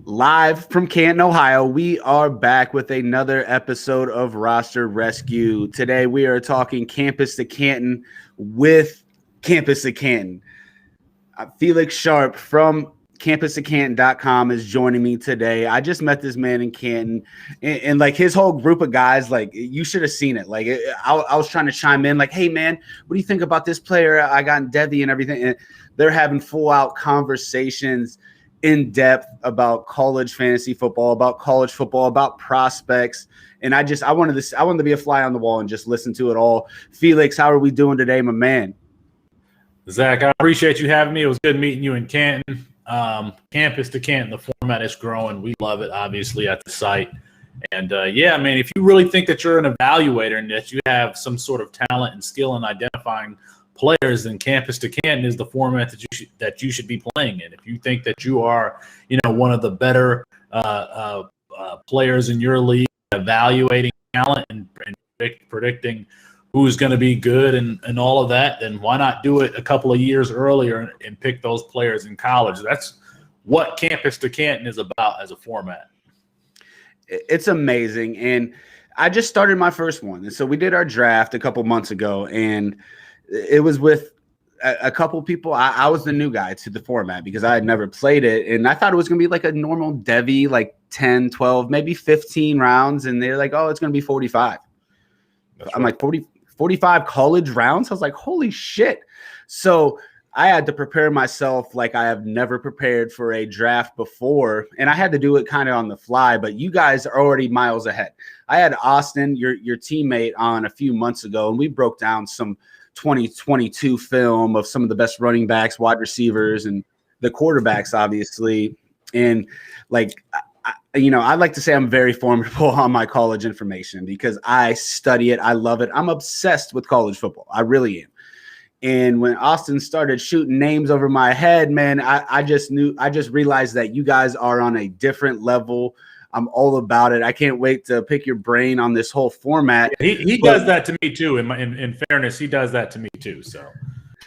Live from Canton, Ohio, we are back with another episode of Roster Rescue. Today, we are talking Campus to Canton with Campus to Canton. Felix Sharp from CampusToCanton.com is joining me today. I just met this man in Canton, and like his whole group of guys, like you should have seen it. Like I was trying to chime in, like, "Hey man, what do you think about this player I got in Devi and everything?" And they're having full out conversations in depth about college fantasy football, about prospects. And I wanted to be a fly on the wall and just listen to it all. Felix, how are we doing today, my man? Zach, I appreciate you having me. It was good meeting you in Canton. Campus to Canton, the format is growing. We love it, obviously, at the site. And, yeah, man, if you really think that you're an evaluator and that you have some sort of talent and skill in identifying players, then Campus to Canton is the format that you should be playing in. If you think that you are, one of the better players in your league, evaluating talent and predicting who's going to be good and all of that, then why not do it a couple of years earlier and pick those players in college? That's what Campus to Canton is about as a format. It's amazing. And I just started my first one. And so we did our draft a couple months ago, and it was with a couple people. I was the new guy to the format because I had never played it. And I thought it was going to be like a normal Devi, like 10, 12, maybe 15 rounds. And they're like, oh, it's going to be 45. I'm like, 45 college rounds? I was like, holy shit. So I had to prepare myself like I have never prepared for a draft before. And I had to do it kind of on the fly, but you guys are already miles ahead. I had Austin, your teammate, on a few months ago, and we broke down some 2022 film of some of the best running backs, wide receivers, and the quarterbacks, obviously. And like, I'd like to say I'm very formidable on my college information because I study it. I love it. I'm obsessed with college football. I really am. And when Austin started shooting names over my head, man, I just realized that you guys are on a different level. I'm all about it. I can't wait to pick your brain on this whole format. He does that to me too. In fairness, he does that to me too. So,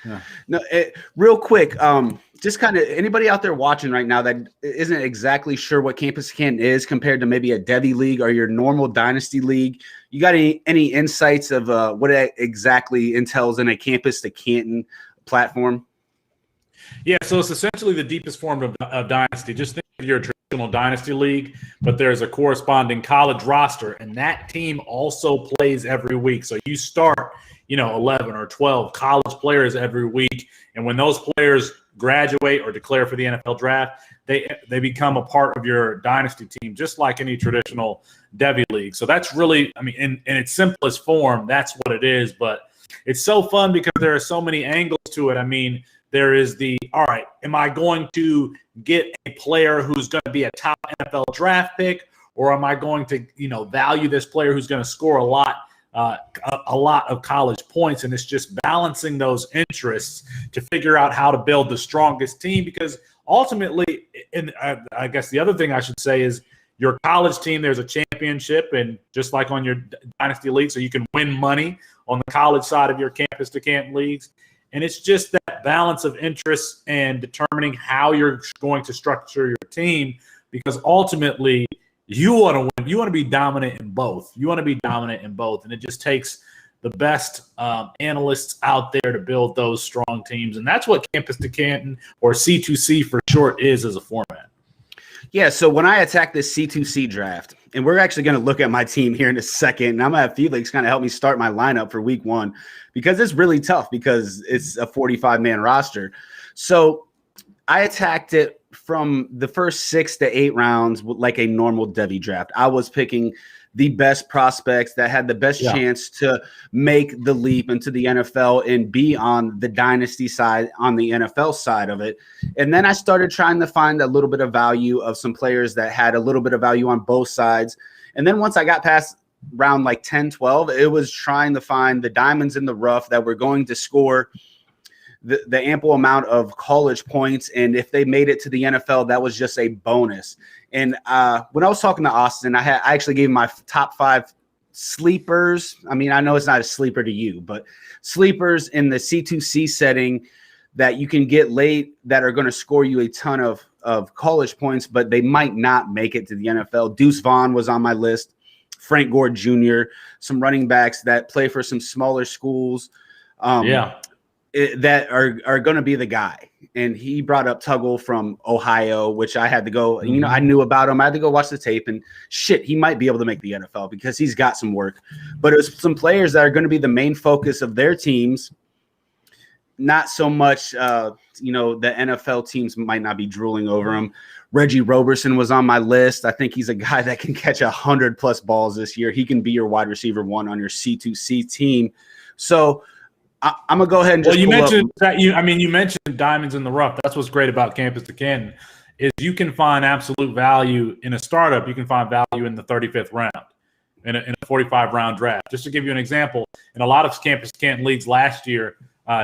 yeah. No, real quick, just kind of anybody out there watching right now that isn't exactly sure what Campus to Canton is compared to maybe a Devi league or your normal dynasty league, you got any insights of what it exactly entails in a Campus to Canton platform? Yeah, so it's essentially the deepest form of dynasty. Just think of your traditional dynasty league, but there's a corresponding college roster, and that team also plays every week. So you start, 11 or 12 college players every week, and when those players graduate or declare for the NFL draft, they become a part of your dynasty team, just like any traditional Devi league. So that's really, in its simplest form, that's what it is. But it's so fun because there are so many angles to it. There is all right, am I going to get a player who's going to be a top NFL draft pick, or am I going to, value this player who's going to score a lot of college points? And it's just balancing those interests to figure out how to build the strongest team, because ultimately, and I guess the other thing I should say is your college team, there's a championship, and just like on your dynasty league, so you can win money on the college side of your Campus to Canton leagues. And it's just that balance of interests and determining how you're going to structure your team, because ultimately you want to win. You want to be dominant in both. And it just takes the best analysts out there to build those strong teams. And that's what Campus to Canton, or C2C for short, is as a format. Yeah, so when I attack this C2C draft, and we're actually going to look at my team here in a second, and I'm going to have Felix kind of help me start my lineup for week one, because it's really tough because it's a 45-man roster. So I attacked it from the first 6 to 8 rounds like a normal Devi draft. I was picking the best prospects that had the best chance to make the leap into the NFL and be on the dynasty side, on the NFL side of it. And then I started trying to find a little bit of value of some players that had a little bit of value on both sides. And then once I got past round like 10, 12, it was trying to find the diamonds in the rough that were going to score the ample amount of college points. And if they made it to the NFL, that was just a bonus. And when I was talking to Austin, I actually gave him my top 5 sleepers. I know it's not a sleeper to you, but sleepers in the C2C setting that you can get late that are going to score you a ton of of college points, but they might not make it to the NFL. Deuce Vaughn was on my list. Frank Gore Jr., some running backs that play for some smaller schools that are going to be the guy. And he brought up Tuggle from Ohio, which I had to go, I knew about him. I had to go watch the tape, and shit, he might be able to make the NFL because he's got some work. But it was some players that are going to be the main focus of their teams. Not so much, the NFL teams might not be drooling over him. Reggie Roberson was on my list. I think he's a guy that can catch 100+ balls this year. He can be your wide receiver 1 on your C2C team. So I'm gonna go ahead and just. Well, you mentioned that you mentioned diamonds in the rough. That's what's great about Campus to Canton is you can find absolute value in a startup. You can find value in the 35th round in a 45-round draft. Just to give you an example, in a lot of Campus to Canton leagues last year,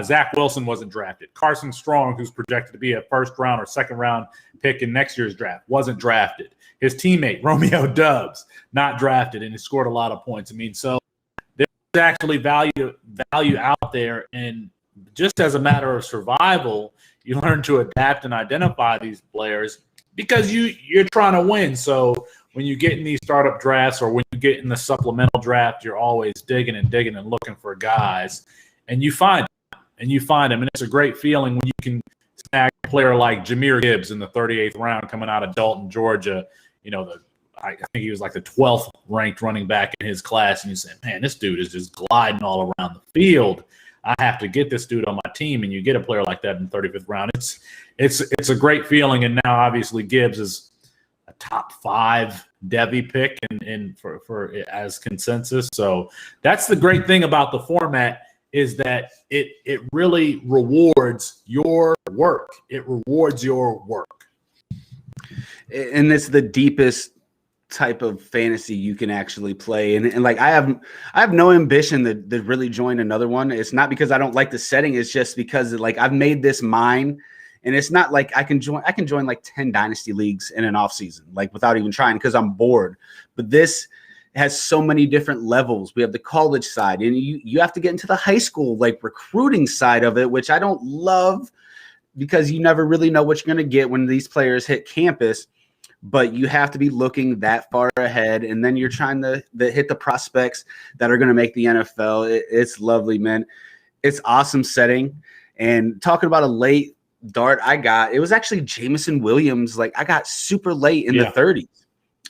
Zack Wilson wasn't drafted. Carson Strong, who's projected to be a first-round or second-round pick in next year's draft, wasn't drafted. His teammate, Romeo Dubs, not drafted, and he scored a lot of points. So there's actually value out there, and just as a matter of survival, you learn to adapt and identify these players because you're trying to win. So when you get in these startup drafts or when you get in the supplemental draft, you're always digging and looking for guys, and you find them. And it's a great feeling when you can snag a player like Jahmyr Gibbs in the 38th round coming out of Dalton, Georgia. I think he was like the 12th ranked running back in his class, and you say, man, this dude is just gliding all around the field. I have to get this dude on my team, and you get a player like that in the 35th round. It's a great feeling, and now obviously Gibbs is a top 5 Devy pick and for as consensus. So that's the great thing about the format is that it really rewards your work. It rewards your work. And it's the deepest type of fantasy you can actually play. And like I have no ambition to really join another one. It's not because I don't like the setting. It's just because like I've made this mine. And it's not like I can join like 10 dynasty leagues in an off season, like without even trying because I'm bored. But this has so many different levels. We have the college side, and you have to get into the high school like recruiting side of it, which I don't love because you never really know what you're going to get when these players hit campus. But you have to be looking that far ahead, and then you're trying to hit the prospects that are going to make the NFL. It's lovely, man. It's awesome setting. And talking about a late dart it was actually Jameson Williams. Like I got super late in the 30s.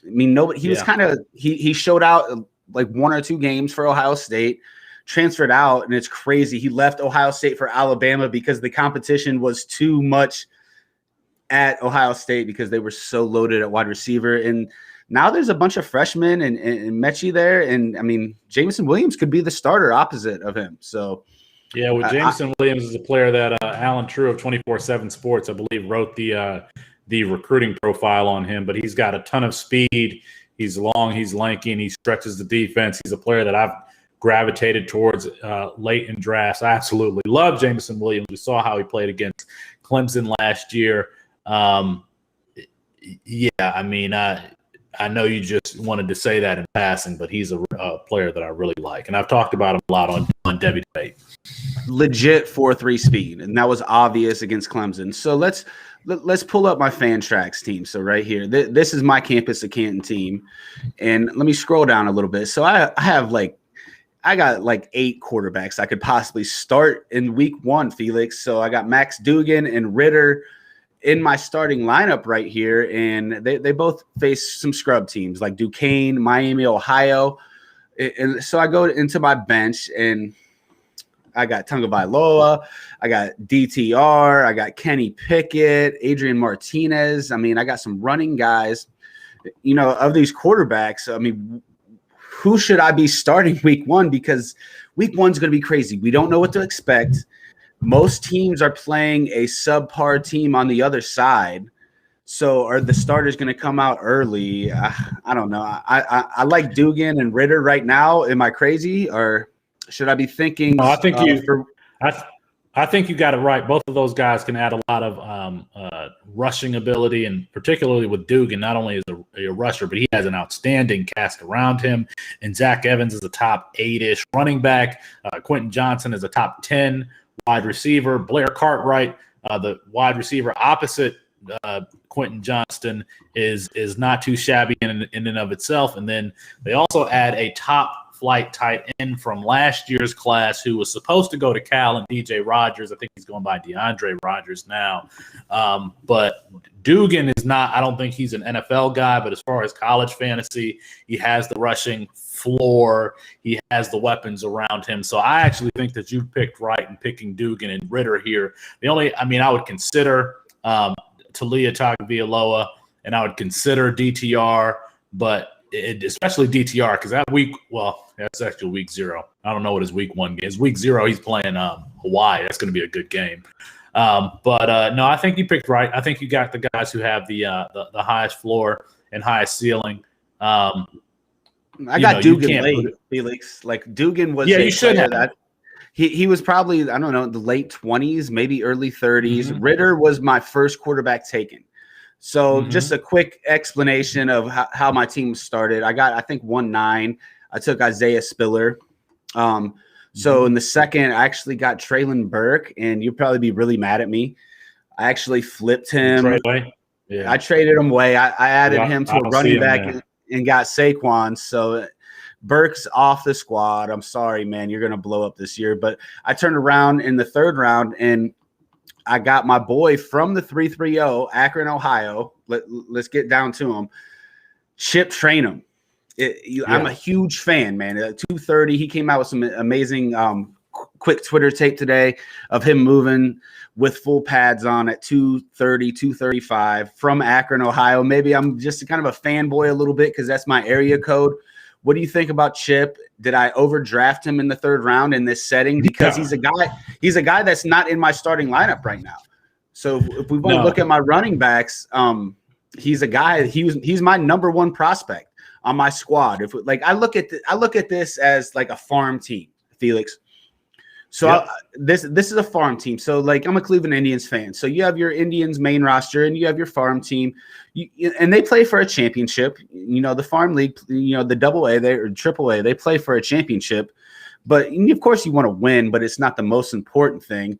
I mean, he was kind of he showed out like 1 or 2 games for Ohio State, transferred out, and it's crazy. He left Ohio State for Alabama because the competition was too much at Ohio State because they were so loaded at wide receiver. And now there's a bunch of freshmen and Mechie there. And I mean, Jameson Williams could be the starter opposite of him. So yeah, well, Jameson Williams is a player that Alan True of 24/7 Sports, I believe, wrote the recruiting profile on him, but he's got a ton of speed. He's long, he's lanky, and he stretches the defense. He's a player that I've gravitated towards late in drafts. I absolutely love Jameson Williams. We saw how he played against Clemson last year. I know you just wanted to say that in passing, but he's a player that I really like, and I've talked about him a lot on Debbie Debate. Legit 4.3 speed, and that was obvious against Clemson. So let's pull up my fan tracks team. So right here, this is my Campus to Canton team, and let me scroll down a little bit. So I got like 8 quarterbacks I could possibly start in week 1, Felix. So I got Max Dugan and Ritter in my starting lineup right here, and they both face some scrub teams like Duquesne, Miami, Ohio. And so I go into my bench, and I got Tunga Bailoa, I got DTR, I got Kenny Pickett, Adrian Martinez. I mean, I got some running guys, of these quarterbacks. I mean, who should I be starting week 1? Because week 1's going to be crazy. We don't know what to expect. Most teams are playing a subpar team on the other side. So are the starters going to come out early? I don't know. I like Dugan and Ritter right now. Am I crazy, or should I be thinking? No, I think you got it right. Both of those guys can add a lot of rushing ability, and particularly with Dugan, not only is a rusher, but he has an outstanding cast around him. And Zach Evans is a top 8-ish running back. Quentin Johnson is a top 10 wide receiver. Blair Cartwright, the wide receiver opposite Quentin Johnston is not too shabby in and of itself. And then they also add a top flight tight end from last year's class who was supposed to go to Cal, and DJ Rogers. I think he's going by DeAndre Rogers now. But Dugan is not – I don't think he's an NFL guy, but as far as college fantasy, he has the rushing floor. He has the weapons around him. So I actually think that you picked right in picking Dugan and Ritter here. I would consider Talia Tagovailoa, and I would consider DTR, but especially DTR, because that week, well, that's actually week 0. I don't know what his week 1 game is. Week 0, he's playing Hawaii. That's going to be a good game. No, I think you picked right. I think you got the guys who have the highest floor and highest ceiling. I got Dugan late, Felix. Like Dugan was. Yeah, you should have that. He was probably, I don't know, the late 20s, maybe early 30s. Mm-hmm. Ritter was my first quarterback taken. So just a quick explanation of how my team started. I think 1-9. I took Isaiah Spiller. So in the second, I actually got Traylon Burke, and you'll probably be really mad at me. I actually flipped him. Yeah. I traded him away. I added him to a running back and got Saquon. So Burke's off the squad. I'm sorry, man. You're going to blow up this year. But I turned around in the third round, and I got my boy from the 330, Akron, Ohio. Let's get down to him. Chip Trainum. I'm a huge fan, man. At 230, he came out with some amazing quick Twitter tape today of him moving with full pads on at 230, 235 from Akron, Ohio. Maybe I'm just kind of a fanboy a little bit because that's my area code. What do you think about Chip? Did I overdraft him in the third round in this setting? Because he's a guy that's not in my starting lineup right now. So if we want to look at my running backs, he's a guy. He's my number one prospect on my squad. I look at this as like a farm team, Felix. So this is a farm team. So like I'm a Cleveland Indians fan. So you have your Indians main roster and you have your farm team, and they play for a championship. The farm league, the AA or AAA, they play for a championship. But of course you want to win, but it's not the most important thing.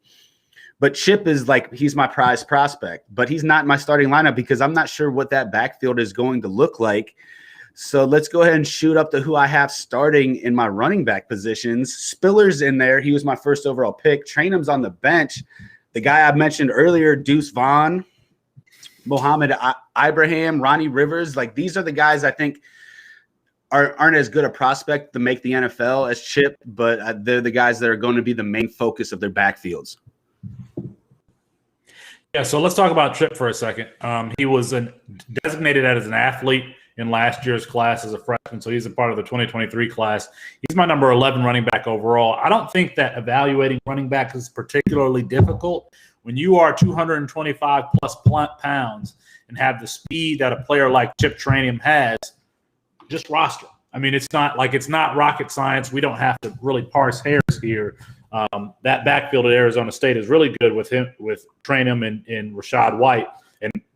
But Chip is he's my prize prospect, but he's not in my starting lineup because I'm not sure what that backfield is going to look like. So let's go ahead and shoot up to who I have starting in my running back positions. Spiller's in there. He was my first overall pick. Trainum's on the bench. The guy I mentioned earlier, Deuce Vaughn, Mohamed Ibrahim, Ronnie Rivers. These are the guys I think aren't as good a prospect to make the NFL as Chip, but they're the guys that are going to be the main focus of their backfields. Yeah, so let's talk about Chip for a second. He was designated as an athlete in last year's class as a freshman, so he's a part of the 2023 class. He's my number 11 running back overall. I don't think that evaluating running backs is particularly difficult. When you are 225-plus pounds and have the speed that a player like Chip Trainum has, just roster. I mean, it's not rocket science. We don't have to really parse hairs here. That backfield at Arizona State is really good with Trainum and Rashad White.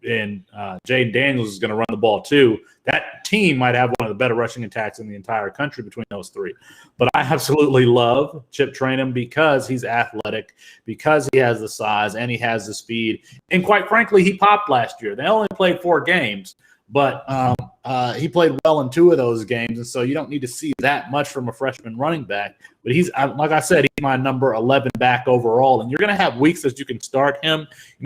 And Jaden Daniels is going to run the ball too. That team might have one of the better rushing attacks in the entire country between those three. But I absolutely love Chip Trainum because he's athletic, because he has the size, and he has the speed. And quite frankly, he popped last year. They only played 4 games, but he played well in 2 of those games. And so you don't need to see that much from a freshman running back. But he's, like I said, he's my number 11 back overall. And you're going to have weeks that you can start him. You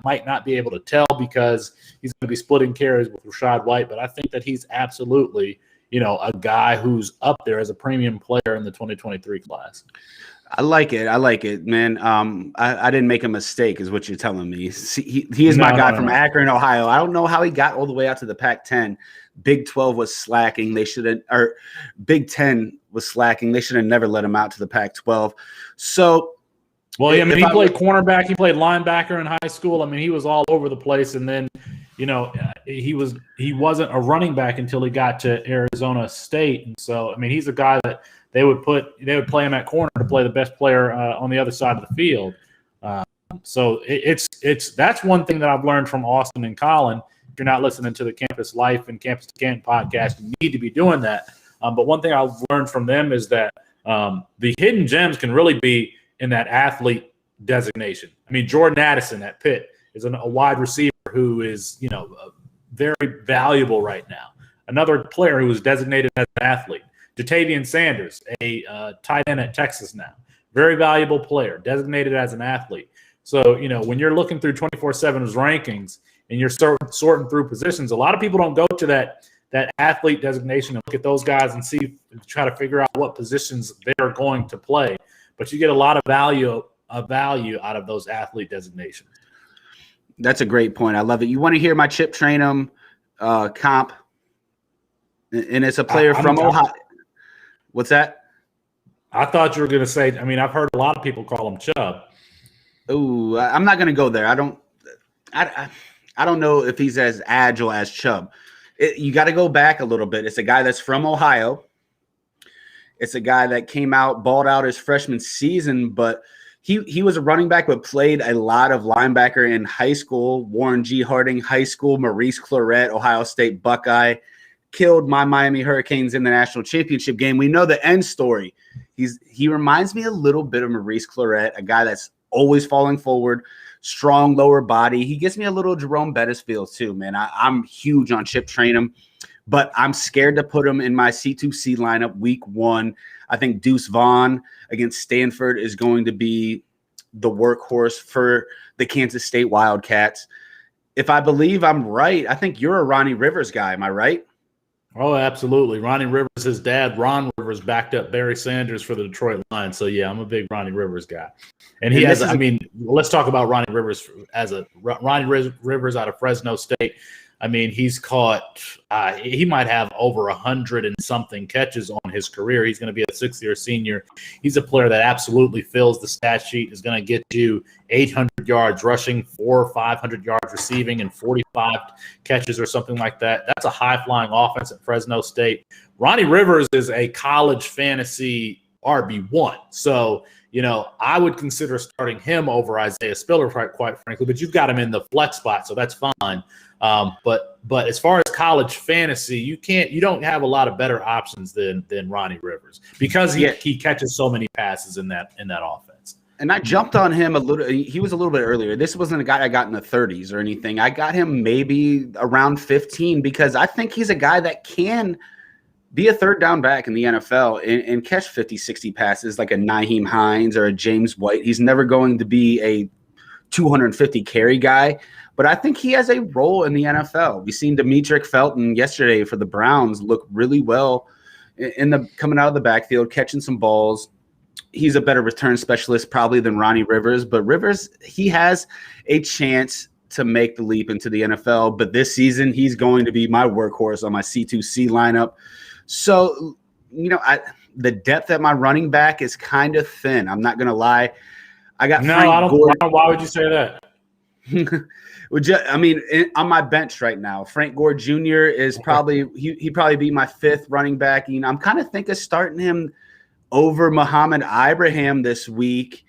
might not be able to tell because he's going to be splitting carries with Rashad White. But I think that he's absolutely, a guy who's up there as a premium player in the 2023 class. I like it, man. I didn't make a mistake, is what you're telling me. He is my guy from Akron, Ohio. I don't know how he got all the way out to the Pac-10. Big 12 was slacking. Big 10 was slacking. They should have never let him out to the Pac-12. So, well, he played cornerback. He played linebacker in high school. I mean, he was all over the place. And then, he wasn't a running back until he got to Arizona State. And so, I mean, he's a guy that they would play him at corner to play the best player on the other side of the field. So that's one thing that I've learned from Austin and Colin. If you're not listening to the Campus Life and Campus to Canton podcast, you need to be doing that. But one thing I've learned from them is that the hidden gems can really be in that athlete designation. I mean, Jordan Addison at Pitt is a wide receiver who is, very valuable right now. Another player who is designated as an athlete, Jatavian Sanders, a tight end at Texas now. Very valuable player, designated as an athlete. So, when you're looking through 24/7's rankings and you're sorting through positions, a lot of people don't go to that athlete designation and look at those guys and try to figure out what positions they're going to play. But you get a lot of value out of those athlete designations. That's a great point. I love it. You want to hear my Chip Trainum comp? And it's a player from Ohio. What's that? I thought you were going to say, I've heard a lot of people call him Chubb. Oh, I'm not going to go there. I don't know if he's as agile as Chubb. You got to go back a little bit. It's a guy that's from Ohio. It's a guy that came out, balled out his freshman season, but he was a running back, but played a lot of linebacker in high school. Warren G. Harding High School, Maurice Clarett, Ohio State Buckeye, killed my Miami Hurricanes in the national championship game. We know the end story. He reminds me a little bit of Maurice Clarett, a guy that's always falling forward, strong lower body. He gives me a little Jerome Bettis feel too, man. I'm huge on Chip Trainum, but I'm scared to put him in my C2C lineup week 1. I think Deuce Vaughn against Stanford is going to be the workhorse for the Kansas State Wildcats. If I believe I'm right, I think you're a Ronnie Rivers guy. Am I right? Oh, absolutely. Ronnie Rivers, his dad, Ron Rivers, backed up Barry Sanders for the Detroit Lions. So, yeah, I'm a big Ronnie Rivers guy. And let's talk about Ronnie Rivers Rivers out of Fresno State. He's caught he might have over 100 and something catches on his career. He's going to be a sixth-year senior. He's a player that absolutely fills the stat sheet, is going to get you 800 yards rushing, 400 or 500 yards receiving, and 45 catches or something like that. That's a high-flying offense at Fresno State. Ronnie Rivers is a college fantasy RB1. So, I would consider starting him over Isaiah Spiller, quite frankly, but you've got him in the flex spot, so that's fine. But as far as college fantasy, you don't have a lot of better options than Ronnie Rivers because he catches so many passes in that offense. And I jumped on him a little. He was a little bit earlier. This wasn't a guy I got in the 30s or anything. I got him maybe around 15 because I think he's a guy that can be a third down back in the NFL and catch 50, 60 passes like a Nyheim Hines or a James White. He's never going to be a 250 carry guy, but I think he has a role in the NFL. We've seen Demetric Felton yesterday for the Browns look really well coming out of the backfield, catching some balls. He's a better return specialist probably than Ronnie Rivers, but Rivers, he has a chance to make the leap into the NFL. But this season, he's going to be my workhorse on my C2C lineup. So, the depth at my running back is kind of thin. I'm not going to lie. I got Why would you say that? On my bench right now, Frank Gore Jr. is probably he'd probably be my 5th running back. I'm kind of thinking of starting him over Muhammad Ibrahim this week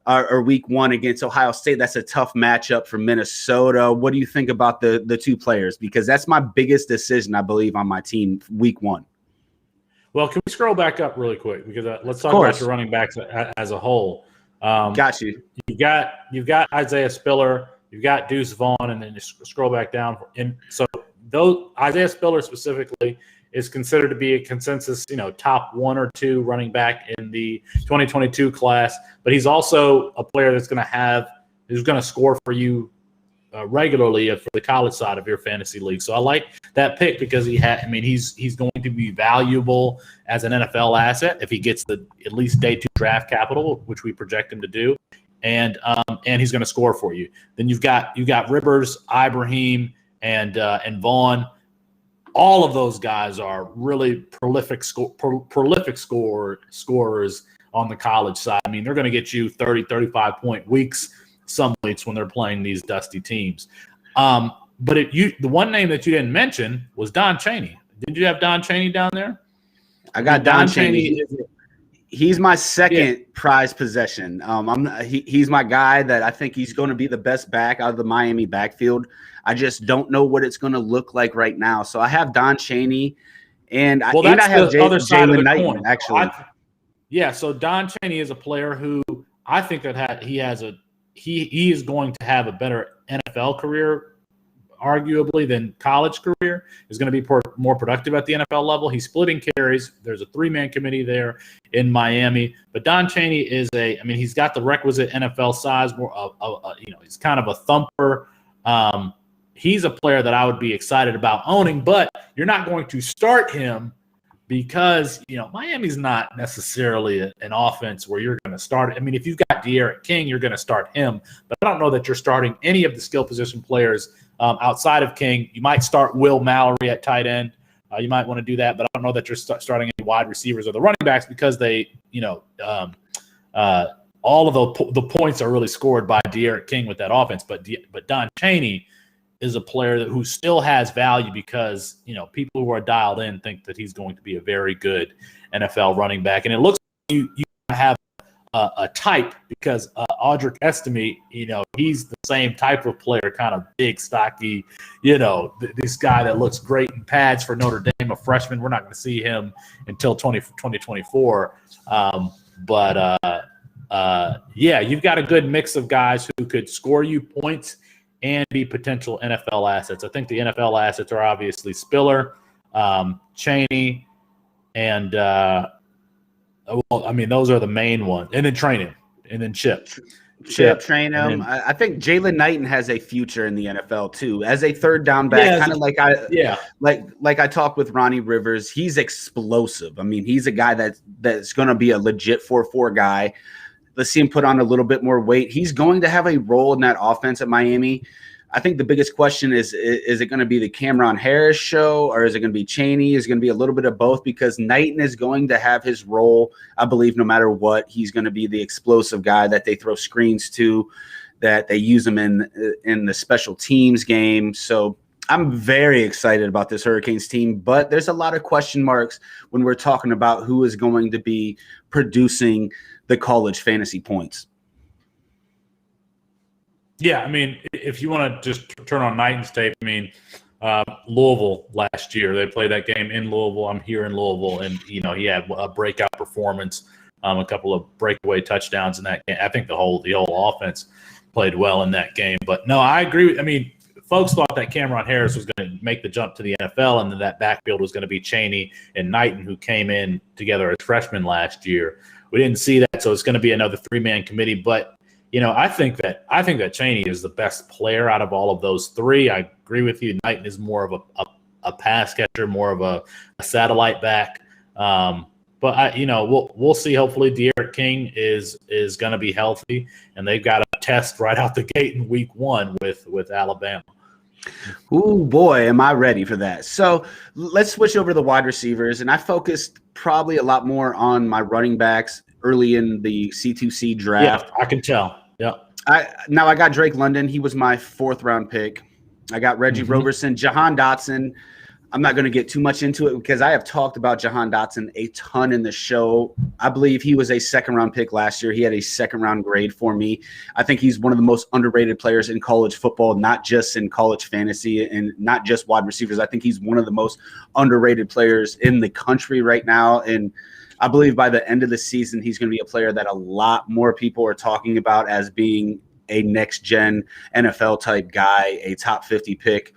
or week 1 against Ohio State. That's a tough matchup for Minnesota. What do you think about the two players? Because that's my biggest decision, I believe, on my team week 1. Well, can we scroll back up really quick because let's talk about your running backs as a whole. Got you. You've got Isaiah Spiller, you've got Deuce Vaughn, and then you scroll back down. And so those Isaiah Spiller specifically is considered to be a consensus, top 1 or 2 running back in the 2022 class. But he's also a player who's going to score for you regularly for the college side of your fantasy league. So I like that pick because he's going to be valuable as an NFL asset if he gets the at least day 2 draft capital, which we project him to do, and he's going to score for you. Then you've got Rivers, Ibrahim, and Vaughn. All of those guys are really prolific scorers on the college side. They're going to get you 30, 35-point weeks some weeks when they're playing these dusty teams. But the one name that you didn't mention was Don Chaney. Did you have Don Chaney down there? I got Don Chaney. He's my second prize possession. He's my guy that I think he's going to be the best back out of the Miami backfield. I just don't know what it's going to look like right now. So I have Don Chaney, and I have Jalen Knighton, actually. So Don Chaney is a player who I think that he has a he is going to have a better NFL career, arguably, than college career. Is going to be more productive at the NFL level. He's splitting carries. There's a 3-man committee there in Miami. But Don Chaney he's got the requisite NFL size. He's kind of a thumper. He's a player that I would be excited about owning, but you're not going to start him because, Miami's not necessarily an offense where you're going to start. I mean, if you've got De'Aaron King, you're going to start him, but I don't know that you're starting any of the skill position players outside of King. You might start Will Mallory at tight end. You might want to do that, but I don't know that you're starting any wide receivers or the running backs because they, all of the points are really scored by De'Aaron King with that offense. But Don Chaney is a player who still has value because, people who are dialed in think that he's going to be a very good NFL running back. And it looks like you have a type because Audric Estime, he's the same type of player, kind of big, stocky, this guy that looks great in pads for Notre Dame, a freshman. We're not going to see him until 2024. You've got a good mix of guys who could score you points and be potential NFL assets. I think the NFL assets are obviously Spiller, Chaney, and those are the main ones. And then train him, and then Chip, train him. I think Jalen Knighton has a future in the NFL too, as a third down back. Kind of like I talked with Ronnie Rivers. He's explosive. I mean, he's a guy that's going to be a legit 4-4 guy. Let's see him put on a little bit more weight. He's going to have a role in that offense at Miami. I think the biggest question is it going to be the Cameron Harris show, or is it going to be Chaney? Is it going to be a little bit of both? Because Knighton is going to have his role, I believe, no matter what. He's going to be the explosive guy that they throw screens to, that they use him in the special teams game. So I'm very excited about this Hurricanes team, but there's a lot of question marks when we're talking about who is going to be producing the college fantasy points. Yeah, I mean, if you want to just turn on Knighton's tape, Louisville last year, they played that game in Louisville. I'm here in Louisville, and, he had a breakout performance, a couple of breakaway touchdowns in that game. I think the whole offense played well in that game. But, no, I agree. Folks thought that Cameron Harris was going to make the jump to the NFL, and then that backfield was going to be Chaney and Knighton, who came in together as freshmen last year. We didn't see that, so it's going to be another 3-man committee. But, I think that Chaney is the best player out of all of those three. I agree with you. Knighton is more of a pass catcher, more of a satellite back. But we'll see. Hopefully, De'Aaron King is going to be healthy, and they've got a test right out the gate in week 1 with Alabama. Ooh, boy, am I ready for that. So let's switch over to the wide receivers, and I focused probably a lot more on my running backs early in the C2C draft. Yeah, I can tell. Yeah. I got Drake London. He was my 4th-round pick. I got Reggie Roberson, Jahan Dotson. I'm not going to get too much into it because I have talked about Jahan Dotson a ton in the show. I believe he was a 2nd-round pick last year. He had a 2nd-round grade for me. I think he's one of the most underrated players in college football, not just in college fantasy and not just wide receivers. I think he's one of the most underrated players in the country right now. And I believe by the end of the season, he's going to be a player that a lot more people are talking about as being a next-gen NFL-type guy, a top 50 pick.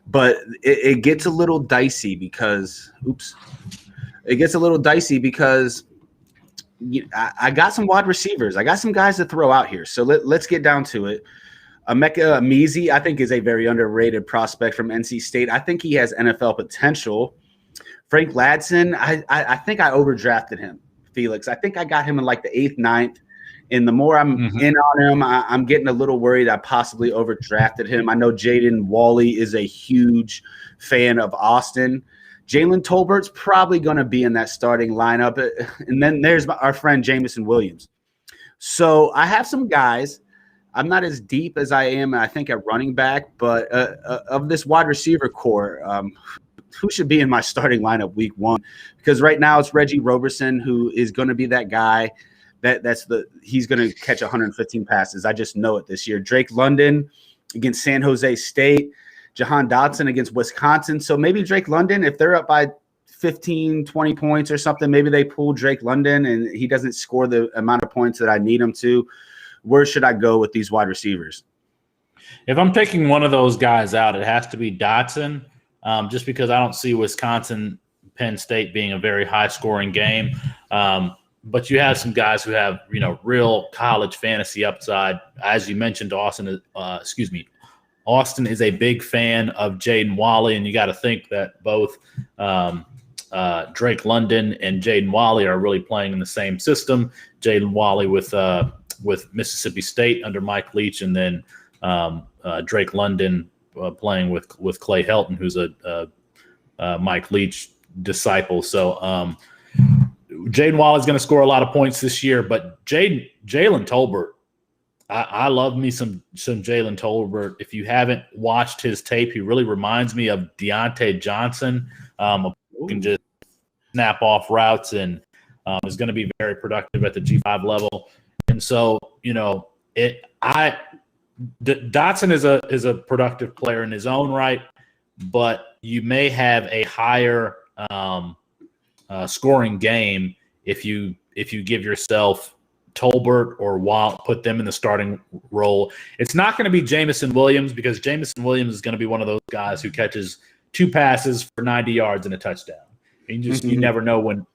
But it gets a little dicey because I got some wide receivers. I got some guys to throw out here. So let's get down to it. Emeka Emezie, I think, is a very underrated prospect from NC State. I think he has NFL potential. Frank Ladson, I think I overdrafted him, Felix. I think I got him in like the 8th, 9th. And the more I'm in on him, I'm getting a little worried I possibly overdrafted him. I know Jaden Wally is a huge fan of Austin. Jalen Tolbert's probably going to be in that starting lineup. And then there's our friend Jamison Williams. So I have some guys. I'm not as deep as I am, I think, at running back. But of this wide receiver core, who should be in my starting lineup week 1? Because right now it's Reggie Roberson, who is going to be that guy. He's going to catch 115 passes. I just know it this year. Drake London against San Jose State, Jahan Dotson against Wisconsin. So maybe Drake London, if they're up by 15, 20 points or something, maybe they pull Drake London and he doesn't score the amount of points that I need him to. where should I go with these wide receivers? If I'm taking one of those guys out, it has to be Dotson, just because I don't see Wisconsin Penn State being a very high-scoring game. But you have some guys who have, real college fantasy upside. As you mentioned, Austin is a big fan of Jaden Walley, and you got to think that both Drake London and Jaden Walley are really playing in the same system. Jaden Walley with Mississippi State under Mike Leach, and then Drake London playing with Clay Helton, who's a Mike Leach disciple. So Jaden Walley's going to score a lot of points this year, but Jalen Tolbert, I love me some Jalen Tolbert. If you haven't watched his tape, he really reminds me of Deontay Johnson, who can just snap off routes and is going to be very productive at the G5 level. And so, Dotson is a productive player in his own right, but you may have a higher scoring game if you give yourself Tolbert or put them in the starting role. It's not going to be Jamison Williams, because Jamison Williams is going to be one of those guys who catches 2 passes for 90 yards and a touchdown. And you never know when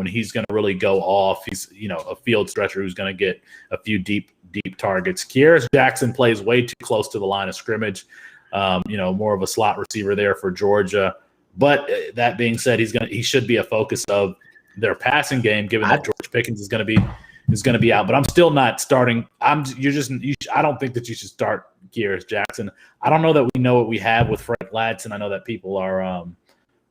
he's going to really go off. He's a field stretcher who's going to get a few deep targets. Kearis Jackson plays way too close to the line of scrimmage. More of a slot receiver there for Georgia. But that being said, he should be a focus of their passing game, given that George Pickens is going to be out. But I'm still not starting. I don't think that you should start Kearis Jackson. I don't know that we know what we have with Frank Ladson. I know that people are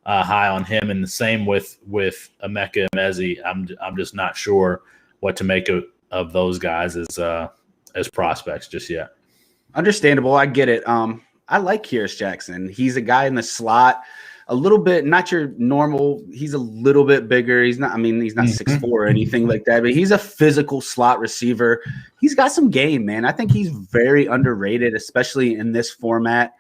high on him, and the same with Emeka Emezi. I'm just not sure what to make of those guys as prospects just yet. Understandable. I get it. I like Kearis Jackson. He's a guy in the slot, a little bit, not your normal. He's a little bit bigger. He's not 6'4" or anything like that, but he's a physical slot receiver. He's got some game, man. I think he's very underrated, especially in this format.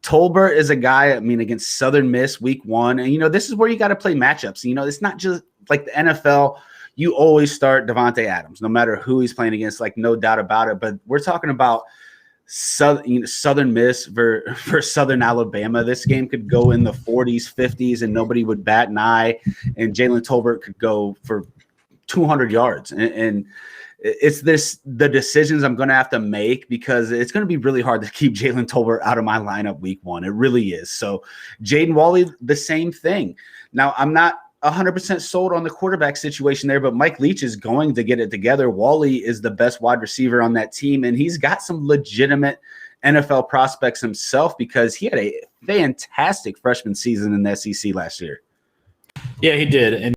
Tolbert is a guy, against Southern Miss week 1. And, this is where you got to play matchups. It's not just like the NFL. You always start Devontae Adams, no matter who he's playing against, like, no doubt about it. But we're talking about Southern Miss versus Southern Alabama. This game could go in the 40s, 50s, and nobody would bat an eye. And Jalen Tolbert could go for 200 yards. And it's the decisions I'm going to have to make, because it's going to be really hard to keep Jalen Tolbert out of my lineup week 1. It really is. So Jaden Walley, the same thing. Now, I'm not 100% sold on the quarterback situation there, but Mike Leach is going to get it together. Walley is the best wide receiver on that team, and he's got some legitimate NFL prospects himself, because he had a fantastic freshman season in the SEC last year. Yeah, he did. And,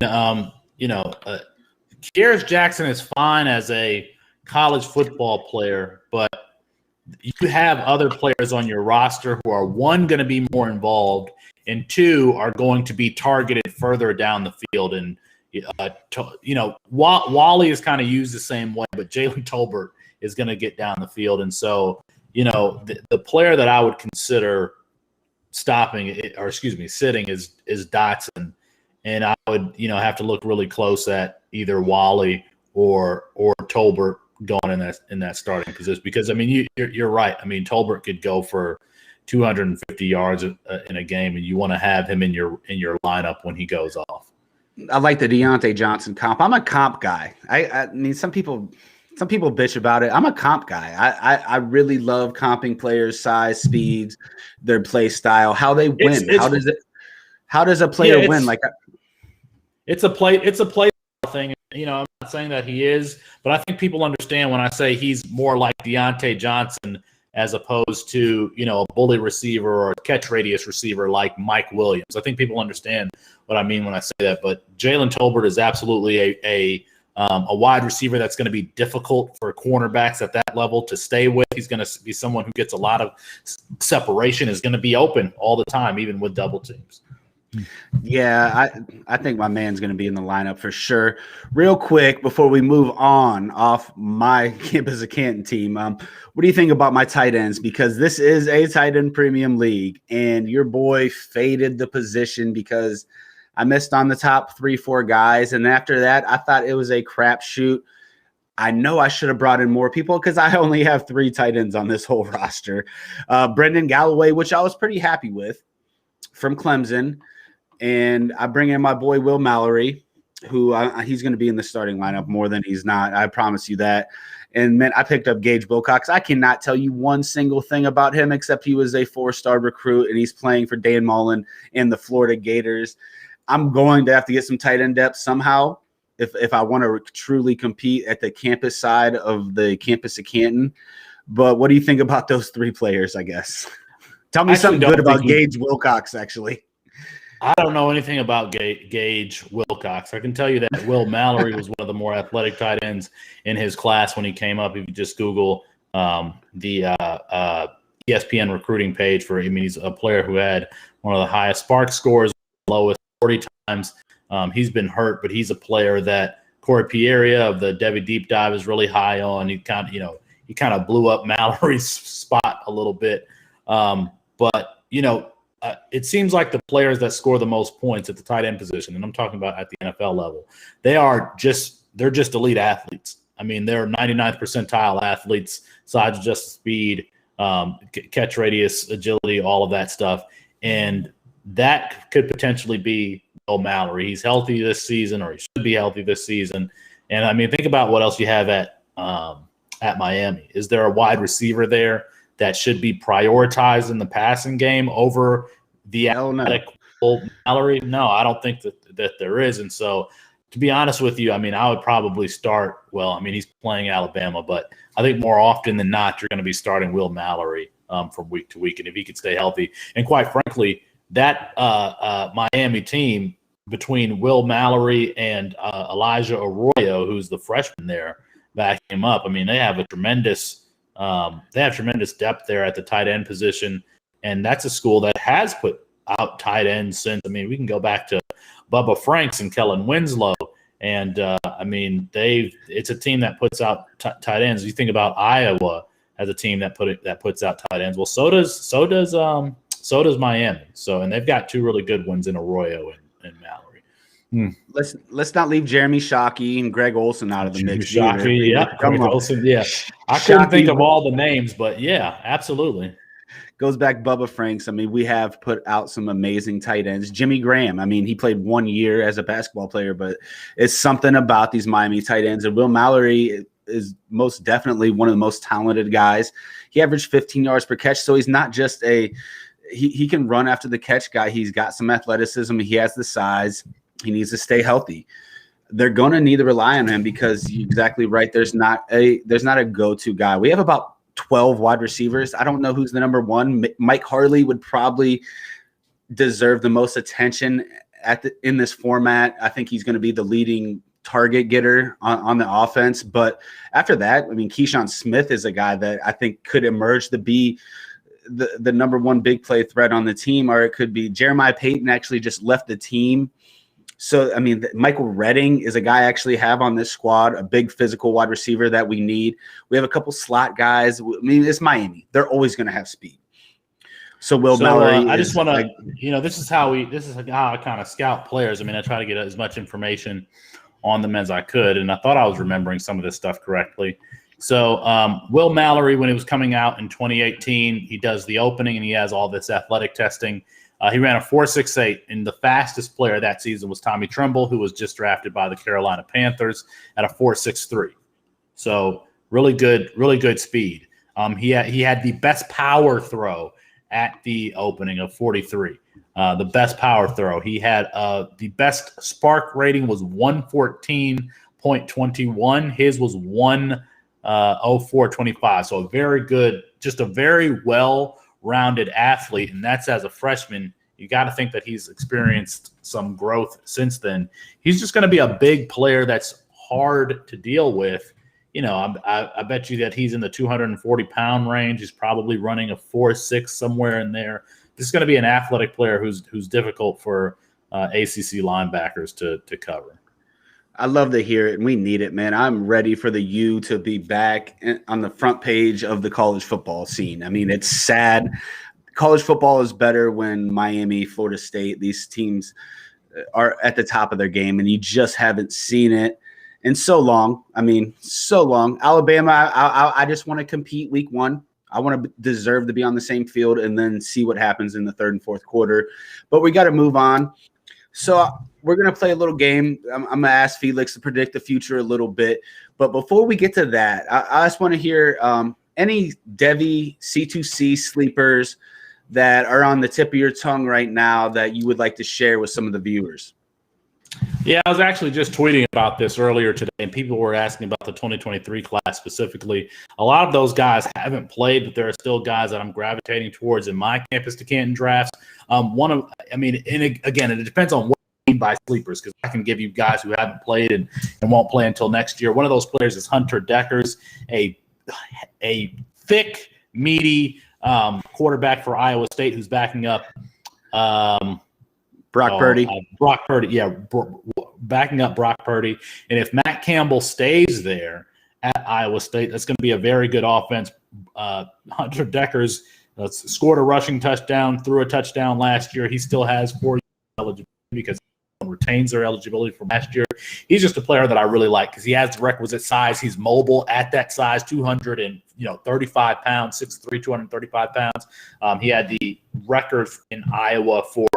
Kearis Jackson is fine as a college football player, but you have other players on your roster who are, one, going to be more involved, and 2, are going to be targeted further down the field. And, Wally is kind of used the same way, but Jalen Tolbert is going to get down the field. And so, the player that I would consider sitting is Dotson. And I would, have to look really close at either Wally or Tolbert going in that starting position, because you're right. Tolbert could go for 250 yards in a game, and you want to have him in your lineup when he goes off. I like the Deontay Johnson comp. I'm a comp guy. Some people bitch about it. I'm a comp guy. I really love comping players' size, speeds, their play style, how they win. How does a player win? It's a play thing. I'm not saying that he is, but I think people understand when I say he's more like Deontay Johnson as opposed to, a bully receiver or a catch radius receiver like Mike Williams. I think people understand what I mean when I say that. But Jalen Tolbert is absolutely a wide receiver that's going to be difficult for cornerbacks at that level to stay with. He's going to be someone who gets a lot of separation, is going to be open all the time, even with double teams. Yeah, I think my man's going to be in the lineup for sure. Real quick, before we move on off my Campus of Canton team, what do you think about my tight ends? Because this is a tight end premium league, and your boy faded the position because I missed on the top 3-4 guys, and after that, I thought it was a crapshoot. I know I should have brought in more people because I only have 3 tight ends on this whole roster. Brendan Galloway, which I was pretty happy with, from Clemson. And I bring in my boy Will Mallory, who he's going to be in the starting lineup more than he's not. I promise you that. And, man, I picked up Gage Wilcox. I cannot tell you one single thing about him except he was a 4-star recruit, and he's playing for Dan Mullen and the Florida Gators. I'm going to have to get some tight end depth somehow if I want to truly compete at the campus side of the campus of Canton. But what do you think about those 3 players, I guess? Tell me something good about Gage Wilcox, actually. I don't know anything about Gage Wilcox. I can tell you that Will Mallory was one of the more athletic tight ends in his class when he came up. If you just Google the ESPN recruiting page he's a player who had one of the highest spark scores, lowest 40 times. He's been hurt, but he's a player that Corey Pieria of the Debbie Deep Dive is really high on. He kind of blew up Mallory's spot a little bit. It seems like the players that score the most points at the tight end position, and I'm talking about at the NFL level, they're just elite athletes. I mean, they're 99th percentile athletes, size, adjusted speed, catch radius, agility, all of that stuff. And that could potentially be Will Mallory. He's healthy this season, or he should be healthy this season. And, I mean, think about what else you have at Miami. Is there a wide receiver there that should be prioritized in the passing game over the athletic Will Mallory? No, I don't think that there is. And so, to be honest with you, I mean, I would probably start – he's playing Alabama, but I think more often than not you're going to be starting Will Mallory from week to week, and if he could stay healthy. And quite frankly, that Miami team between Will Mallory and Elijah Arroyo, who's the freshman there, backing him up, I mean, they have tremendous depth there at the tight end position, and that's a school that has put out tight ends since. I mean, we can go back to Bubba Franks and Kellen Winslow, and it's a team that puts out tight ends. You think about Iowa as a team that puts out tight ends. Well, so does Miami. And they've got 2 really good ones in Arroyo and Mallory. Let's not leave Jeremy Shockey and Greg Olson out of the mix. Shockey, yeah. Greg Olson, yeah. I couldn't think of all the names, but yeah, absolutely. Goes back Bubba Franks. I mean, we have put out some amazing tight ends. Jimmy Graham, I mean, he played 1 year as a basketball player, but it's something about these Miami tight ends. And Will Mallory is most definitely one of the most talented guys. He averaged 15 yards per catch, so he's not just he can run after the catch guy. He's got some athleticism. He has the size. He needs to stay healthy. They're going to need to rely on him because you're exactly right. There's not a go-to guy. We have about 12 wide receivers. I don't know who's the number one. Mike Harley would probably deserve the most attention in this format. I think he's going to be the leading target getter on the offense. But after that, I mean, Keyshawn Smith is a guy that I think could emerge to be the number one big play threat on the team, or it could be Jeremiah Payton actually just left the team. So, I mean, Michael Redding is a guy I actually have on this squad, a big physical wide receiver that we need. We have a couple slot guys. I mean, it's Miami. They're always going to have speed. So Mallory. I just want to, this is how I kind of scout players. I mean, I try to get as much information on them as I could, and I thought I was remembering some of this stuff correctly. So Will Mallory, when he was coming out in 2018, he does the opening and he has all this athletic testing. He ran a 4.68, and the fastest player that season was Tommy Tremble, who was just drafted by the Carolina Panthers at a 4.63. So really good speed. He had the best power throw at the opening of 43. The best power throw. He had the best spark rating was 114.21. His was 104.25. So a very good, just a very well-rounded athlete, and that's as a freshman. You got to think that he's experienced some growth since then. He's just going to be a big player that's hard to deal with. I bet you that he's in the 240-pound range. He's probably running a 4.6 somewhere in there. This is going to be an athletic player who's difficult for ACC linebackers to cover. I love to hear it, and we need it, man. I'm ready for the U to be back on the front page of the college football scene. I mean, it's sad. College football is better when Miami, Florida State, these teams are at the top of their game, and you just haven't seen it. in so long. I mean, so long. Alabama, I just want to compete week 1. I want to deserve to be on the same field and then see what happens in the third and fourth quarter. But we got to move on. So we're going to play a little game. I'm going to ask Felix to predict the future a little bit. But before we get to that, I just want to hear any Devy C2C sleepers that are on the tip of your tongue right now that you would like to share with some of the viewers. Yeah, I was actually just tweeting about this earlier today, and people were asking about the 2023 class specifically. A lot of those guys haven't played, but there are still guys that I'm gravitating towards in my campus to Canton drafts. Again, it depends on what you mean by sleepers, because I can give you guys who haven't played and won't play until next year. One of those players is Hunter Deckers, a thick, meaty quarterback for Iowa State who's backing up Brock Purdy. Brock Purdy, yeah, backing up Brock Purdy. And if Matt Campbell stays there at Iowa State, that's going to be a very good offense. Hunter Deckers scored a rushing touchdown, threw a touchdown last year. He still has 4 years eligibility because he retains their eligibility from last year. He's just a player that I really like because he has the requisite size. He's mobile at that size, 235 pounds, 6'3", 235 pounds. He had the record in Iowa for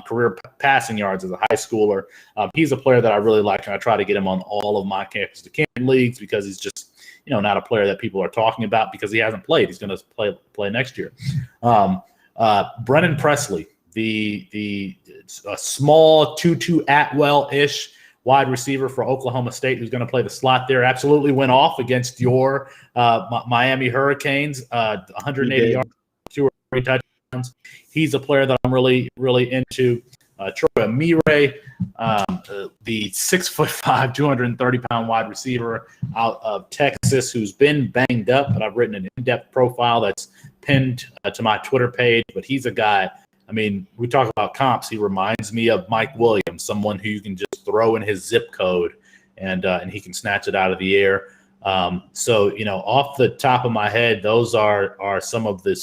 career passing yards as a high schooler. He's a player that I really like, and I try to get him on all of my campus to Canton leagues because he's just not a player that people are talking about because he hasn't played. He's going to play next year. Brennan Presley, a small Tutu Atwell-ish wide receiver for Oklahoma State who's going to play the slot there, absolutely went off against your Miami Hurricanes, 180 yards, 2 or 3 touchdowns. He's a player that I'm really, really into. Troy Amire, the 6'5", 230-pound wide receiver out of Texas who's been banged up, but I've written an in-depth profile that's pinned to my Twitter page. But he's a guy, I mean, we talk about comps. He reminds me of Mike Williams, someone who you can just throw in his zip code and he can snatch it out of the air. So, off the top of my head, those are some of the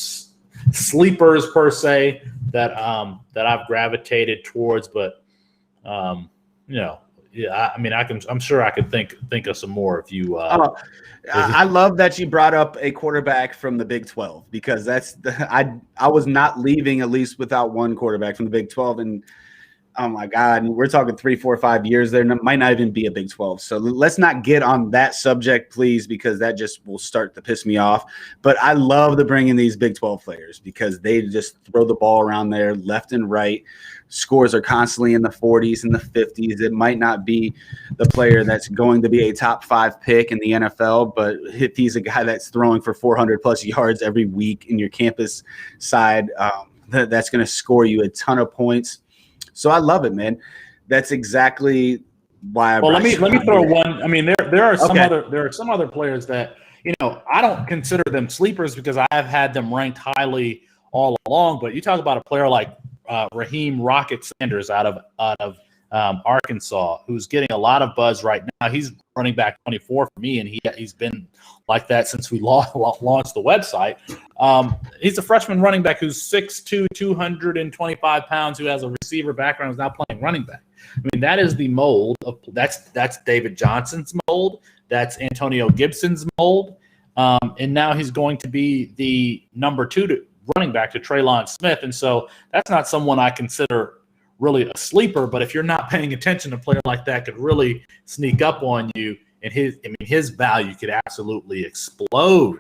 sleepers per se that I've gravitated towards. But, I'm sure I could think of some more if you. I love that you brought up a quarterback from the Big 12 because I was not leaving at least without one quarterback from the Big 12, and oh my God, we're talking 3, 4, 5 years there. Might not even be a Big 12. So let's not get on that subject, please, because that just will start to piss me off. But I love to bring in these Big 12 players because they just throw the ball around there left and right. Scores are constantly in the 40s and the 50s. It might not be the player that's going to be a top 5 pick in the NFL, but if he's a guy that's throwing for 400-plus yards every week in your campus side, that's going to score you a ton of points. So I love it, man. That's exactly why. Well, let me throw one. I mean, there are some other players that I don't consider them sleepers because I have had them ranked highly all along. But you talk about a player like Raheem Rocket Sanders out of Arkansas, who's getting a lot of buzz right now. He's running back 24 for me, and he's been like that since we launched the website. He's a freshman running back who's 6'2", 225 pounds, who has a receiver background, is now playing running back. I mean, that is the mold of that's David Johnson's mold. That's Antonio Gibson's mold. And now he's going to be the number 2 running back to Traylon Smith. And so that's not someone I consider really a sleeper, but if you're not paying attention, a player like that could really sneak up on you, and his value could absolutely explode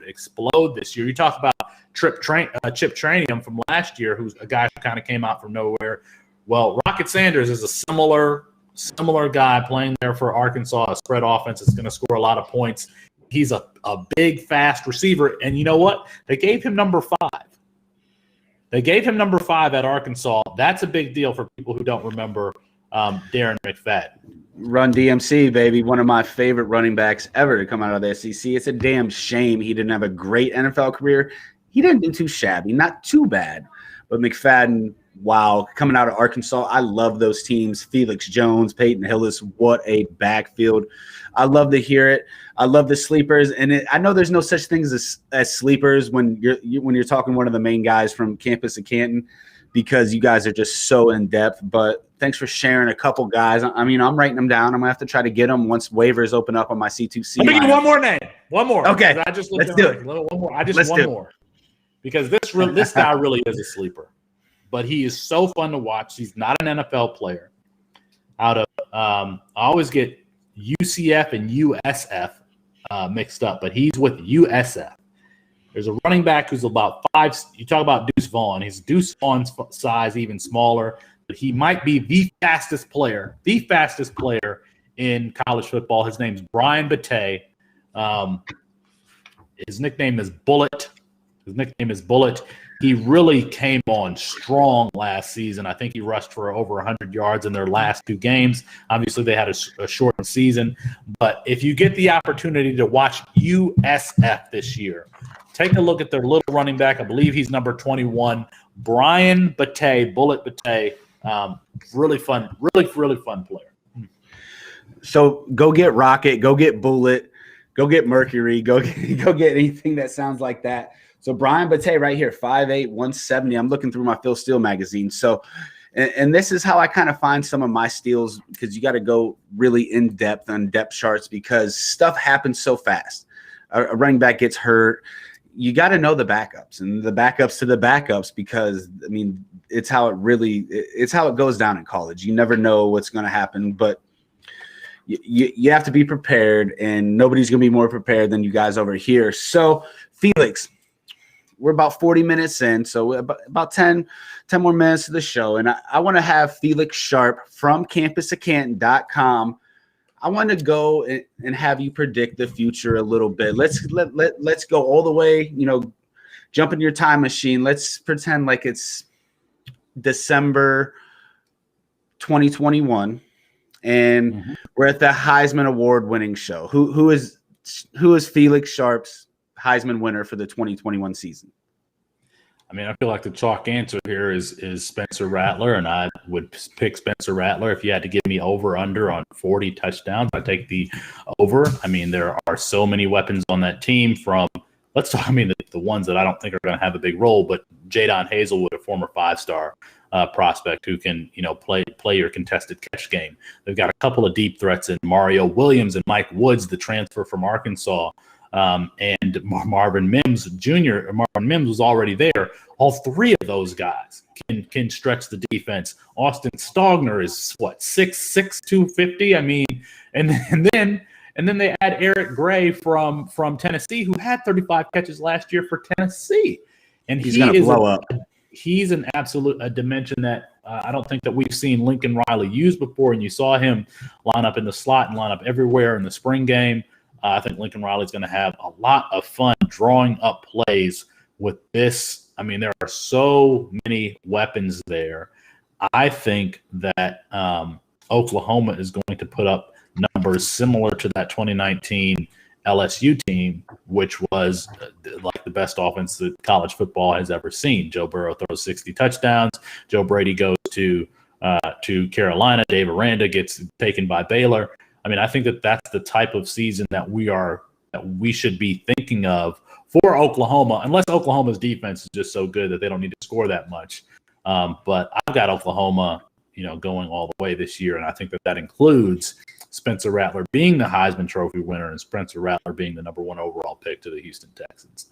this year. You talk about Chip Trainium from last year, who's a guy who kind of came out from nowhere. Well, Rocket Sanders is a similar guy playing there for Arkansas, a spread offense that's going to score a lot of points. He's a big, fast receiver, and you know what? They gave him number 5. They gave him number 5 at Arkansas. That's a big deal for people who don't remember Darren McFadden. Run DMC, baby. One of my favorite running backs ever to come out of the SEC. It's a damn shame he didn't have a great NFL career. He didn't do too shabby, not too bad. But McFadden, wow, coming out of Arkansas, I love those teams. Felix Jones, Peyton Hillis, what a backfield. I love to hear it. I love the sleepers, and I know there's no such things as sleepers when you're talking one of the main guys from campus of Canton, because you guys are just so in depth. But Thanks for sharing a couple guys. I mean, I'm writing them down. I'm gonna have to try to get them once waivers open up on my C2C. Let me give you one more name. One more. Okay, I just let's do it. One more. One more. Because this guy really is a sleeper, but he is so fun to watch. He's not an NFL player. Out of I always get UCF and USF mixed up, but he's with USF. There's a running back who's about 5. You talk about Deuce Vaughn. He's Deuce Vaughn's size, even smaller, but he might be the fastest player in college football. His name's Brian Batey. His nickname is Bullet. He really came on strong last season. I think he rushed for over 100 yards in their last 2 games. Obviously, they had a shortened season. But if you get the opportunity to watch USF this year, take a look at their little running back. I believe he's number 21, Brian Batey, Bullet Batey. Really fun player. So go get Rocket, go get Bullet, go get Mercury, go get anything that sounds like that. So Brian Batey right here, 5'8", 170. I'm looking through my Phil Steele magazine. So, and this is how I kind of find some of my steals, because you got to go really in depth on depth charts because stuff happens so fast. A running back gets hurt. You got to know the backups and the backups to the backups, because I mean, it's how it goes down in college. You never know what's going to happen, but you have to be prepared, and nobody's going to be more prepared than you guys over here. So Felix, we're about 40 minutes in, so about 10 more minutes of the show. And I want to have Felix Sharp from campusofcanton.com. I want to go and have you predict the future a little bit. Let's go all the way, jump in your time machine. Let's pretend like it's December 2021 and we're at the Heisman Award winning show. Who is Felix Sharp's Heisman winner for the 2021 season? I mean, I feel like the chalk answer here is Spencer Rattler, and I would pick Spencer Rattler. If you had to give me over/under on 40 touchdowns, I'd take the over. I mean, there are so many weapons on that team the ones that I don't think are going to have a big role, but Jadon Hazelwood, a former 5-star prospect who can, play your contested catch game. They've got a couple of deep threats in Mario Williams and Mike Woods, the transfer from Arkansas. And Marvin Mims Jr. Marvin Mims was already there. All 3 of those guys can stretch the defense. Austin Stogner is 6'6", 250. I mean, and then they add Eric Gray from Tennessee, who had 35 catches last year for Tennessee, and he's going to blow up. He's an absolute dimension that I don't think that we've seen Lincoln Riley use before. And you saw him line up in the slot and line up everywhere in the spring game. I think Lincoln Riley's going to have a lot of fun drawing up plays with this. I mean, there are so many weapons there. I think that Oklahoma is going to put up numbers similar to that 2019 LSU team, which was like the best offense that college football has ever seen. Joe Burrow throws 60 touchdowns. Joe Brady goes to Carolina. Dave Aranda gets taken by Baylor. I mean, I think that that's the type of season that we should be thinking of for Oklahoma, unless Oklahoma's defense is just so good that they don't need to score that much. But I've got Oklahoma, going all the way this year, and I think that includes Spencer Rattler being the Heisman Trophy winner and Spencer Rattler being the number 1 overall pick to the Houston Texans.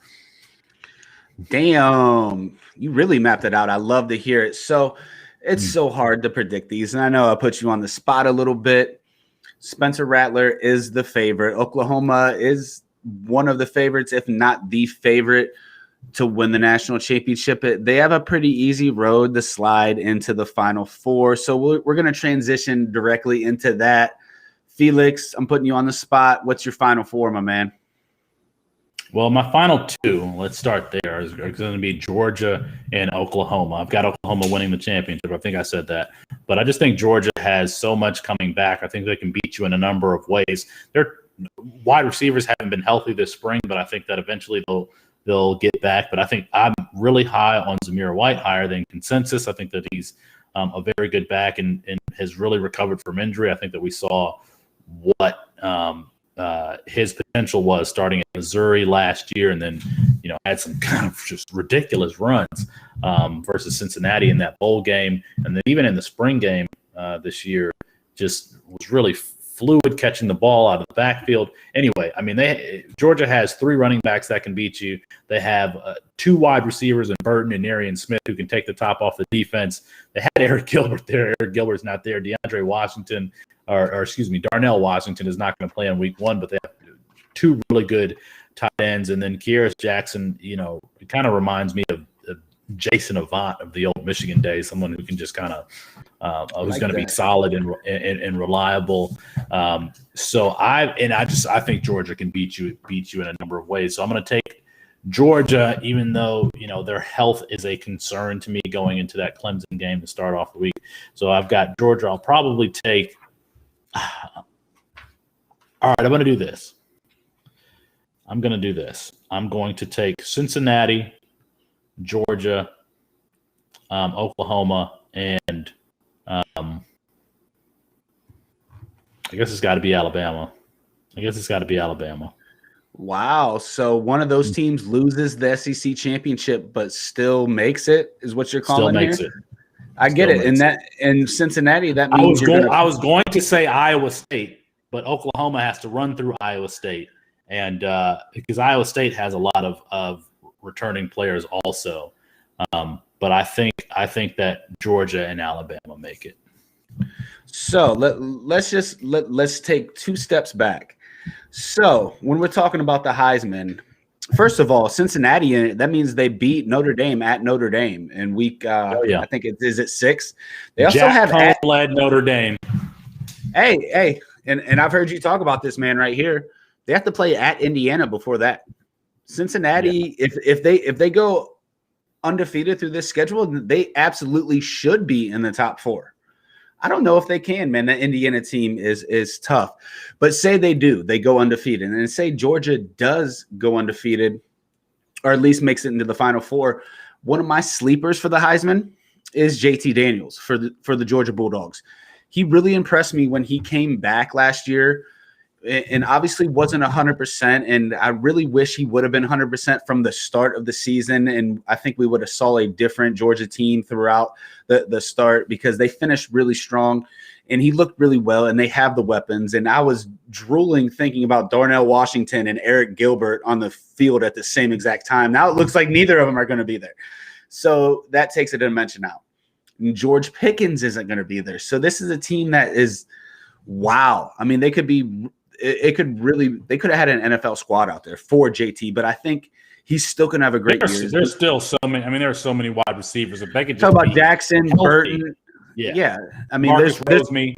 Damn, you really mapped it out. I love to hear it. So it's so hard to predict these, and I know I put you on the spot a little bit. Spencer Rattler is the favorite. Oklahoma is one of the favorites, if not the favorite, to win the national championship. They have a pretty easy road to slide into the Final Four. So we're going to transition directly into that. Felix, I'm putting you on the spot. What's your Final Four, my man? Well, my final 2, let's start there, is going to be Georgia and Oklahoma. I've got Oklahoma winning the championship. I think I said that. But I just think Georgia has so much coming back. I think they can beat you in a number of ways. Their wide receivers haven't been healthy this spring, but I think that eventually they'll get back. But I think I'm really high on Zamir White, higher than consensus. I think that he's a very good back and has really recovered from injury. I think that we saw what his potential was starting at Missouri last year, and then had some kind of just ridiculous runs versus Cincinnati in that bowl game, and then even in the spring game this year. Just was really fluid, catching the ball out of the backfield. Anyway, I mean, Georgia has 3 running backs that can beat you. They have 2 wide receivers in Burton and Arian Smith who can take the top off the defense. They had Eric Gilbert there. Eric Gilbert's not there. DeAndre Washington, Darnell Washington is not going to play in week 1, but they have 2 really good tight ends. And then Keiris Jackson, it kind of reminds me of Jason Avant of the old Michigan days, someone who can just kind of who's going to be solid and reliable. So I think Georgia can beat you in a number of ways. So I'm going to take Georgia, even though their health is a concern to me going into that Clemson game to start off the week. So I've got Georgia. I'll probably take. All right, I'm going to do this. I'm going to take Cincinnati, Georgia, Oklahoma, and I guess it's got to be Alabama. Wow. So one of those teams loses the SEC championship, but still makes it, is what you're calling here? Still makes it. I get it. And Cincinnati, that means I was going to say Iowa State, but Oklahoma has to run through Iowa State. And because Iowa State has a lot of returning players also. But I think that Georgia and Alabama make it. So let's take 2 steps back. So when we're talking about the Heisman, first of all, Cincinnati, that means they beat Notre Dame at Notre Dame in week. I think is it 6. They also Jack have led Notre Dame. Hey, and I've heard you talk about this man right here. They have to play at Indiana before that. Cincinnati, if they go undefeated through this schedule, they absolutely should be in the top 4. I don't know if they can, man. That Indiana team is tough. But say they do. They go undefeated. And say Georgia does go undefeated, or at least makes it into the Final 4. One of my sleepers for the Heisman is JT Daniels for the Georgia Bulldogs. He really impressed me when he came back last year, and obviously wasn't 100%. And I really wish he would have been 100% from the start of the season. And I think we would have saw a different Georgia team throughout the start, because they finished really strong and he looked really well and they have the weapons. And I was drooling thinking about Darnell Washington and Eric Gilbert on the field at the same exact time. Now it looks like neither of them are going to be there. So that takes a dimension out. And George Pickens isn't going to be there. So this is a team that is, wow. I mean, they could have had an NFL squad out there for JT, but I think he's still going to have a great year. There's still so many. I mean, there are so many wide receivers. If they could just talk about Jackson, healthy. Burton. Yeah. I mean, Marcus Roseman.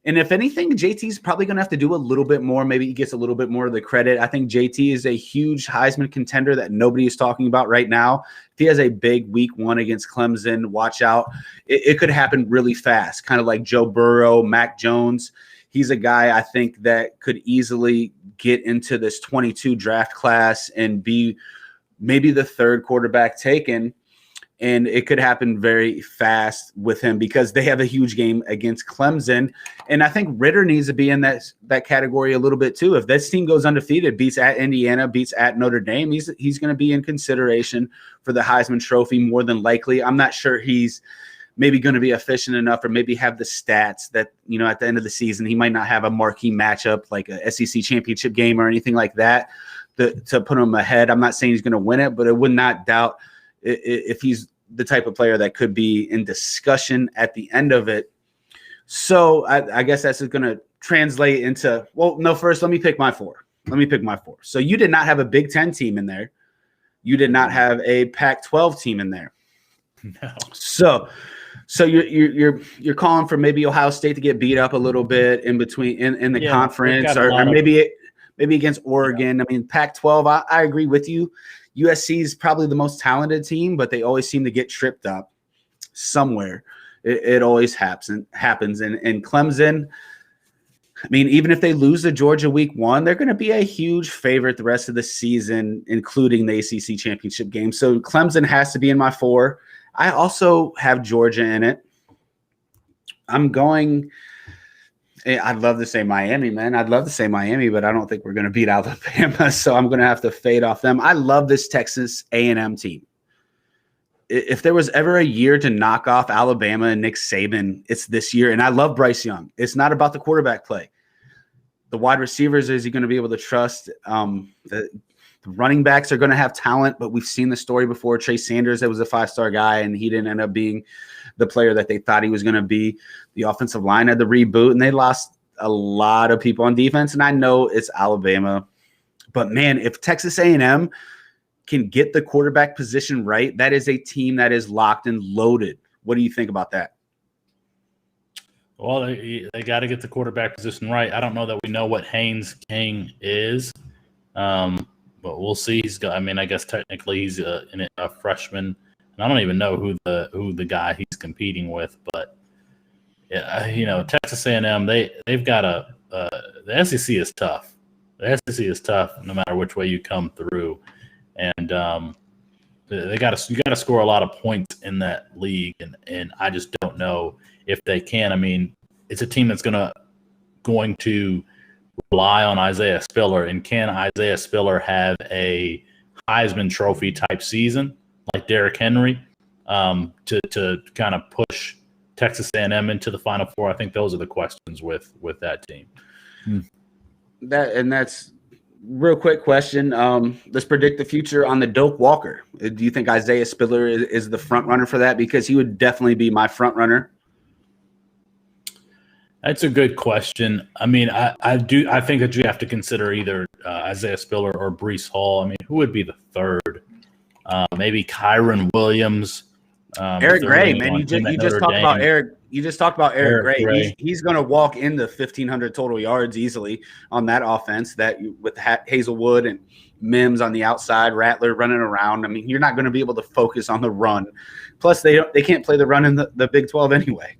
And if anything, JT's probably going to have to do a little bit more. Maybe he gets a little bit more of the credit. I think JT is a huge Heisman contender that nobody is talking about right now. If he has a big week 1 against Clemson, watch out. It could happen really fast, kind of like Joe Burrow, Mac Jones. He's a guy I think that could easily get into this 22 draft class and be maybe the 3rd quarterback taken. And it could happen very fast with him because they have a huge game against Clemson. And I think Ritter needs to be in that category a little bit too. If this team goes undefeated, beats at Indiana, beats at Notre Dame, he's going to be in consideration for the Heisman Trophy more than likely. I'm not sure he's maybe going to be efficient enough or maybe have the stats that, at the end of the season, he might not have a marquee matchup like a SEC championship game or anything like that to put him ahead. I'm not saying he's going to win it, but I would not doubt if he's the type of player that could be in discussion at the end of it. So I guess that's going to translate into, first let me pick my 4. So you did not have a Big Ten team in there. You did not have a Pac-12 team in there. No. So you're calling for maybe Ohio State to get beat up a little bit in between in the conference, or maybe against Oregon. Yeah. I mean, Pac-12. I agree with you. USC is probably the most talented team, but they always seem to get tripped up somewhere. It always happens. And Clemson, I mean, even if they lose to Georgia week 1, they're going to be a huge favorite the rest of the season, including the ACC championship game. So Clemson has to be in my 4. I also have Georgia in it. I'd love to say Miami, man. I'd love to say Miami, but I don't think we're going to beat Alabama, so I'm going to have to fade off them. I love this Texas A&M team. if there was ever a year to knock off Alabama and Nick Saban, it's this year. And I love Bryce Young. It's not about the quarterback play. The wide receivers, is he going to be able to trust? The running backs are going to have talent, but we've seen the story before. Chase Sanders, that was a 5-star guy, and he didn't end up being the player that they thought he was going to be. The offensive line had the reboot, and they lost a lot of people on defense. And I know it's Alabama, but man, if Texas A&M can get the quarterback position right, that is a team that is locked and loaded. What do you think about that? Well, they got to get the quarterback position right. I don't know that we know what Haynes King is. But we'll see. I guess technically he's a freshman, and I don't even know who the guy he's competing with. But yeah, Texas A&M, they've got the SEC is tough. The SEC is tough no matter which way you come through, and you got to score a lot of points in that league, and I just don't know if they can. I mean, it's a team that's going to rely on Isaiah Spiller, and can Isaiah Spiller have a Heisman Trophy type season like Derrick Henry to kind of push Texas A&M into the Final Four? I think those are the questions with that team. That's real quick question. Let's predict the future on the Doak Walker. Do you think Isaiah Spiller is the front runner for that? Because he would definitely be my front runner. That's a good question. I mean, I think that you have to consider either Isaiah Spiller or Breece Hall. I mean, who would be the third? Maybe Kyron Williams. Eric Gray, man. You just talked about Eric. You just talked about Eric Gray. He's going to walk into 1,500 total yards easily on that offense. With Hazelwood and Mims on the outside, Rattler running around. I mean, you're not going to be able to focus on the run. Plus, they can't play the run in the Big 12 anyway.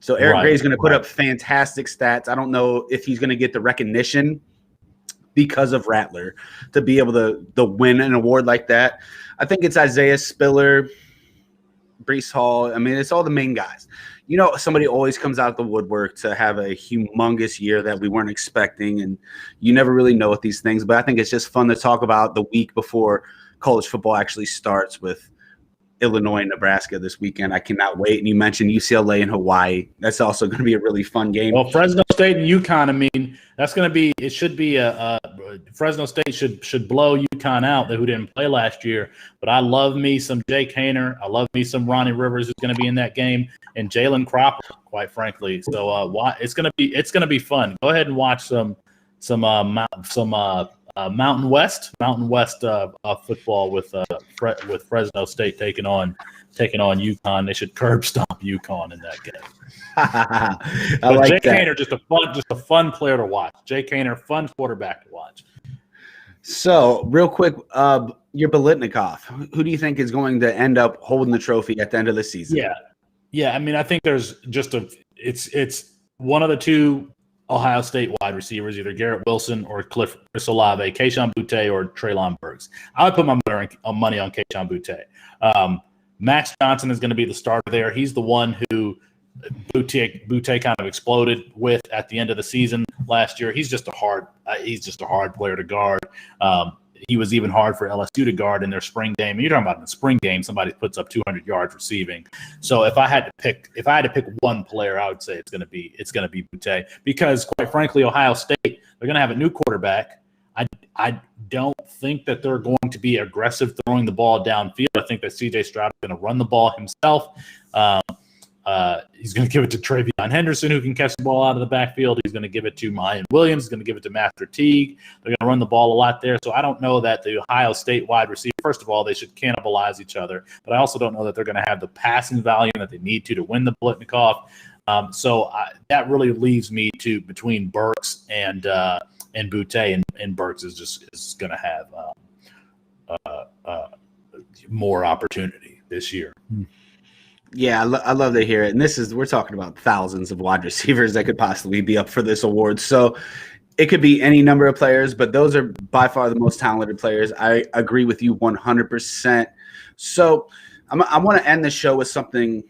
So Eric Gray is going to put up fantastic stats. I don't know if he's going to get the recognition because of Rattler to be able to win an award like that. I think it's Isaiah Spiller, Breece Hall. I mean, it's all the main guys. Somebody always comes out of the woodwork to have a humongous year that we weren't expecting, and you never really know with these things. But I think it's just fun to talk about the week before college football actually starts with Illinois and Nebraska this weekend. I cannot wait. And you mentioned UCLA and Hawaii. That's also going to be a really fun game. Well, Fresno State and UConn, I mean, that's going to be – it should be Fresno State should blow UConn out, who didn't play last year. But I love me some Jake Haener. I love me some Ronnie Rivers, who's going to be in that game, and Jalen Cropper, quite frankly. So it's going to be fun. Go ahead and watch some Mountain West football with Fresno State taking on UConn. They should curb stomp UConn in that game. Jake Haener, just a fun player to watch. Jake Haener, fun quarterback to watch. So, real quick, your Biletnikoff. Who do you think is going to end up holding the trophy at the end of the season? Yeah. I mean, I think there's just it's one of the two Ohio State wide receivers, either Garrett Wilson or Chris Olave, Kayshon Boutte or Treylon Burks. I would put my money on Kayshon Boutte. Max Johnson is going to be the starter there. He's the one who Boutte kind of exploded with at the end of the season last year. He's just a hard player to guard. He was even hard for LSU to guard in their spring game. You're talking about in the spring game, somebody puts up 200 yards receiving. So if I had to pick one player, I would say it's going to be Boutte, because quite frankly, Ohio State, they're going to have a new quarterback. I don't think that they're going to be aggressive throwing the ball downfield. I think that C.J. Stroud is going to run the ball himself. He's going to give it to Travion Henderson, who can catch the ball out of the backfield. He's going to give it to Mayan Williams. He's going to give it to Master Teague. They're going to run the ball a lot there. So I don't know that the Ohio State wide receiver, first of all, they should cannibalize each other. But I also don't know that they're going to have the passing volume that they need to win the Biletnikoff. That really leaves me between Burks and Boutte, and Burks is going to have more opportunity this year. Yeah, I love to hear it. And we're talking about thousands of wide receivers that could possibly be up for this award. So it could be any number of players, but those are by far the most talented players. I agree with you 100%. So I want to end the show with something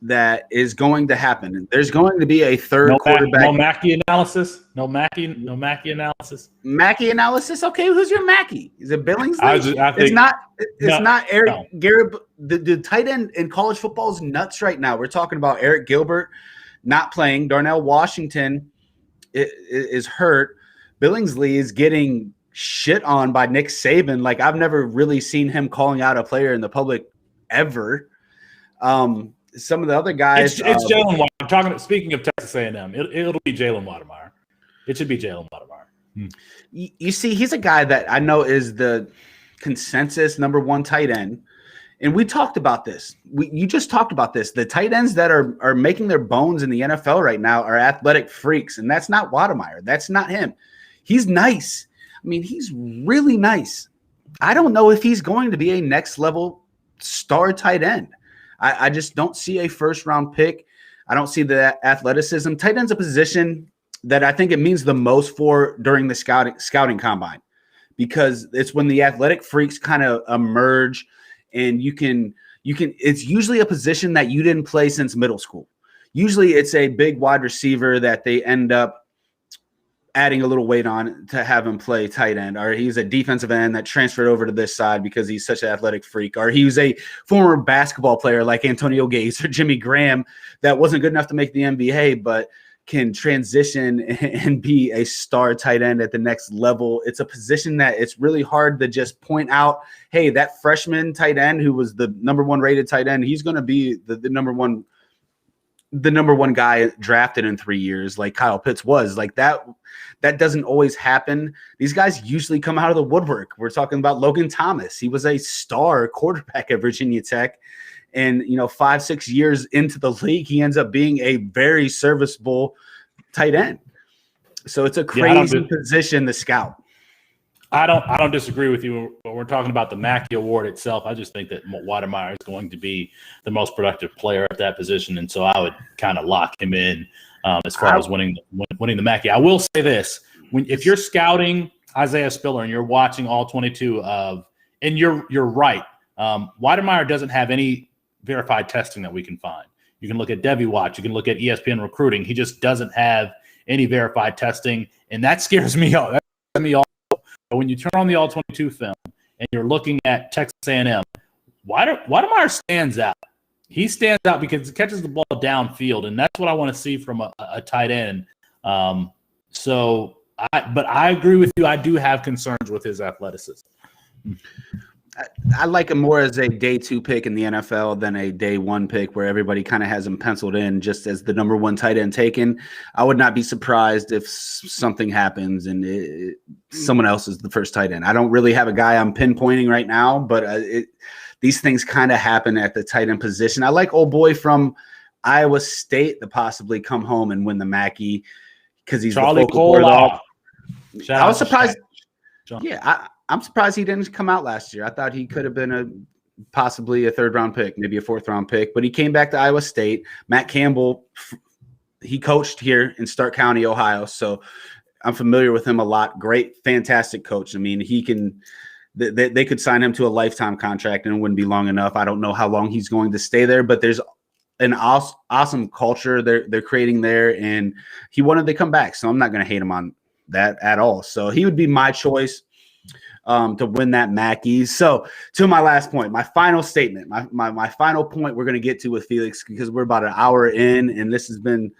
that is going to happen. There's going to be a third No quarterback. No Mackey analysis. No Mackey analysis. Mackey analysis. Okay, who's your Mackey? Is it Billingsley? I think, it's not. It's not Eric no. Garrett. The tight end in college football is nuts right now. We're talking about Eric Gilbert not playing. Darnell Washington is hurt. Billingsley is getting shit on by Nick Saban. Like, I've never really seen him calling out a player in the public ever. Some of the other guys, it's Jalen Watt. I'm talking. Speaking of Texas A&M, it'll be Jalen Watermeyer. It should be Jalen Watermeyer. You see, he's a guy that I know is the consensus number one tight end. And we talked about this. You just talked about this. The tight ends that are making their bones in the NFL right now are athletic freaks, and that's not Watermeyer. That's not him. He's nice. I mean, he's really nice. I don't know if he's going to be a next level star tight end. I just don't see a first round pick. I don't see the athleticism. Tight end's a position that I think it means the most for during the scouting combine, because it's when the athletic freaks kind of emerge, and you can it's usually a position that you didn't play since middle school. Usually it's a big wide receiver that they end up adding a little weight on to have him play tight end, or he's a defensive end that transferred over to this side because he's such an athletic freak, or he was a former basketball player like Antonio Gates or Jimmy Graham that wasn't good enough to make the NBA, but can transition and be a star tight end at the next level. It's a position that it's really hard to just point out, hey, that freshman tight end who was the number one rated tight end, he's going to be the number one guy drafted in 3 years, like Kyle Pitts was. Like that doesn't always happen. These guys usually come out of the woodwork. We're talking about Logan Thomas. He was a star quarterback at Virginia Tech. And, 5-6 years into the league, he ends up being a very serviceable tight end. So it's a crazy position to scout. I don't disagree with you. But we're talking about the Mackey Award itself. I just think that Watermeyer is going to be the most productive player at that position, and so I would kind of lock him in as far as winning the Mackey. I will say this: if you're scouting Isaiah Spiller and you're watching all 22 of, and you're right, Watermeyer doesn't have any verified testing that we can find. You can look at DeviWatch, you can look at ESPN recruiting. He just doesn't have any verified testing, and that scares me off. That scares me off. When you turn on the All-22 film and you're looking at Texas A&M, Watermeyer stands out. He stands out because he catches the ball downfield, and that's what I want to see from a tight end. But I agree with you. I do have concerns with his athleticism. I like him more as a day 2 pick in the NFL than a day 1 pick where everybody kind of has him penciled in just as the number 1 tight end taken. I would not be surprised if something happens and someone else is the first tight end. I don't really have a guy I'm pinpointing right now, but these things kind of happen at the tight end position. I like old boy from Iowa State to possibly come home and win the Mackey because he's Charlie the focal Cole. I was surprised. Yeah, I'm surprised he didn't come out last year. I thought he could have been possibly a 3rd-round pick, maybe a 4th-round pick, but he came back to Iowa State. Matt Campbell, he coached here in Stark County, Ohio, so I'm familiar with him a lot. Great, fantastic coach. I mean, they could sign him to a lifetime contract and it wouldn't be long enough. I don't know how long he's going to stay there, but there's an awesome culture they're creating there, and he wanted to come back, so I'm not going to hate him on that at all. So he would be my choice to win that Mackey. So to my last point, my final statement, my final point we're going to get to with Felix, because we're about an hour in, and this has been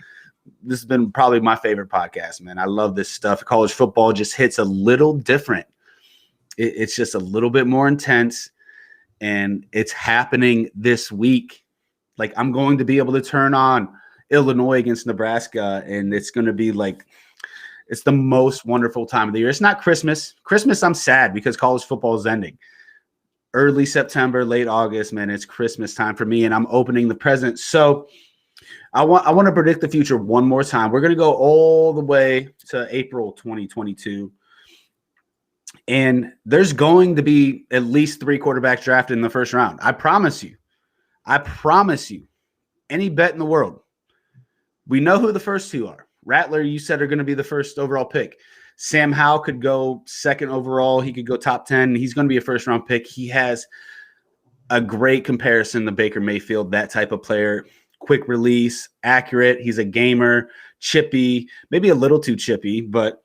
probably my favorite podcast, man. I love this stuff. College football just hits a little different. It's just a little bit more intense, and it's happening this week. Like, I'm going to be able to turn on Illinois against Nebraska, and it's going to be like, it's the most wonderful time of the year. It's not Christmas. Christmas, I'm sad because college football is ending. Early September, late August, man, it's Christmas time for me, and I'm opening the presents. So I want to predict the future one more time. We're going to go all the way to April 2022. And there's going to be at least 3 quarterbacks drafted in the first round. I promise you. Any bet in the world. We know who the first 2 are. Rattler, you said, are going to be the first overall pick. Sam Howell could go 2nd overall. He could go top 10. He's going to be a first-round pick. He has a great comparison to Baker Mayfield, that type of player. quick release, accurate. He's a gamer, chippy, maybe a little too chippy. But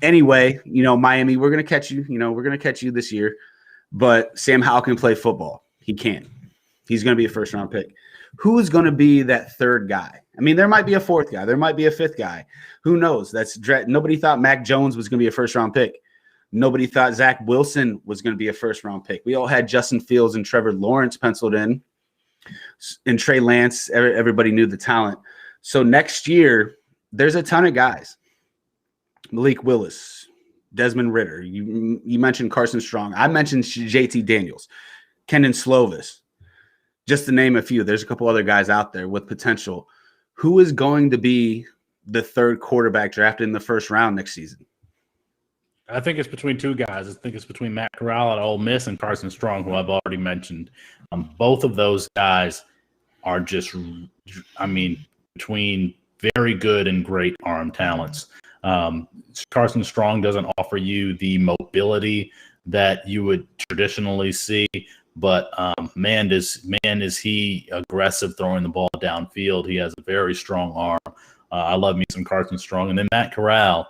anyway, Miami, we're going to catch you. We're going to catch you this year. But Sam Howell can play football. He can. He's going to be a first-round pick. Who is going to be that third guy? I mean, there might be a fourth guy. There might be a fifth guy. Who knows? Nobody thought Mac Jones was going to be a first-round pick. Nobody thought Zach Wilson was going to be a first-round pick. We all had Justin Fields and Trevor Lawrence penciled in. And Trey Lance, everybody knew the talent. So next year, there's a ton of guys. Malik Willis, Desmond Ridder. You mentioned Carson Strong. I mentioned JT Daniels, Kendon Slovis, just to name a few. There's a couple other guys out there with potential. Who is going to be the third quarterback drafted in the first round next season? I think it's between two guys. I think it's between Matt Corral at Ole Miss and Carson Strong, who I've already mentioned. Both of those guys are just, between very good and great arm talents. Carson Strong doesn't offer you the mobility that you would traditionally see, but man, is he aggressive throwing the ball downfield. He has a very strong arm. I love me some Carson Strong. And then Matt Corral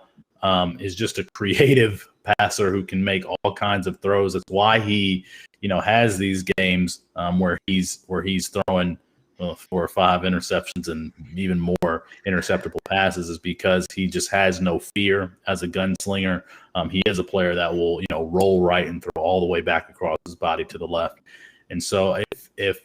is just a creative passer who can make all kinds of throws. That's why he, has these games where he's throwing 4 or 5 interceptions and even more interceptable passes, is because he just has no fear as a gunslinger. He is a player that will, roll right and throw all the way back across his body to the left. And so if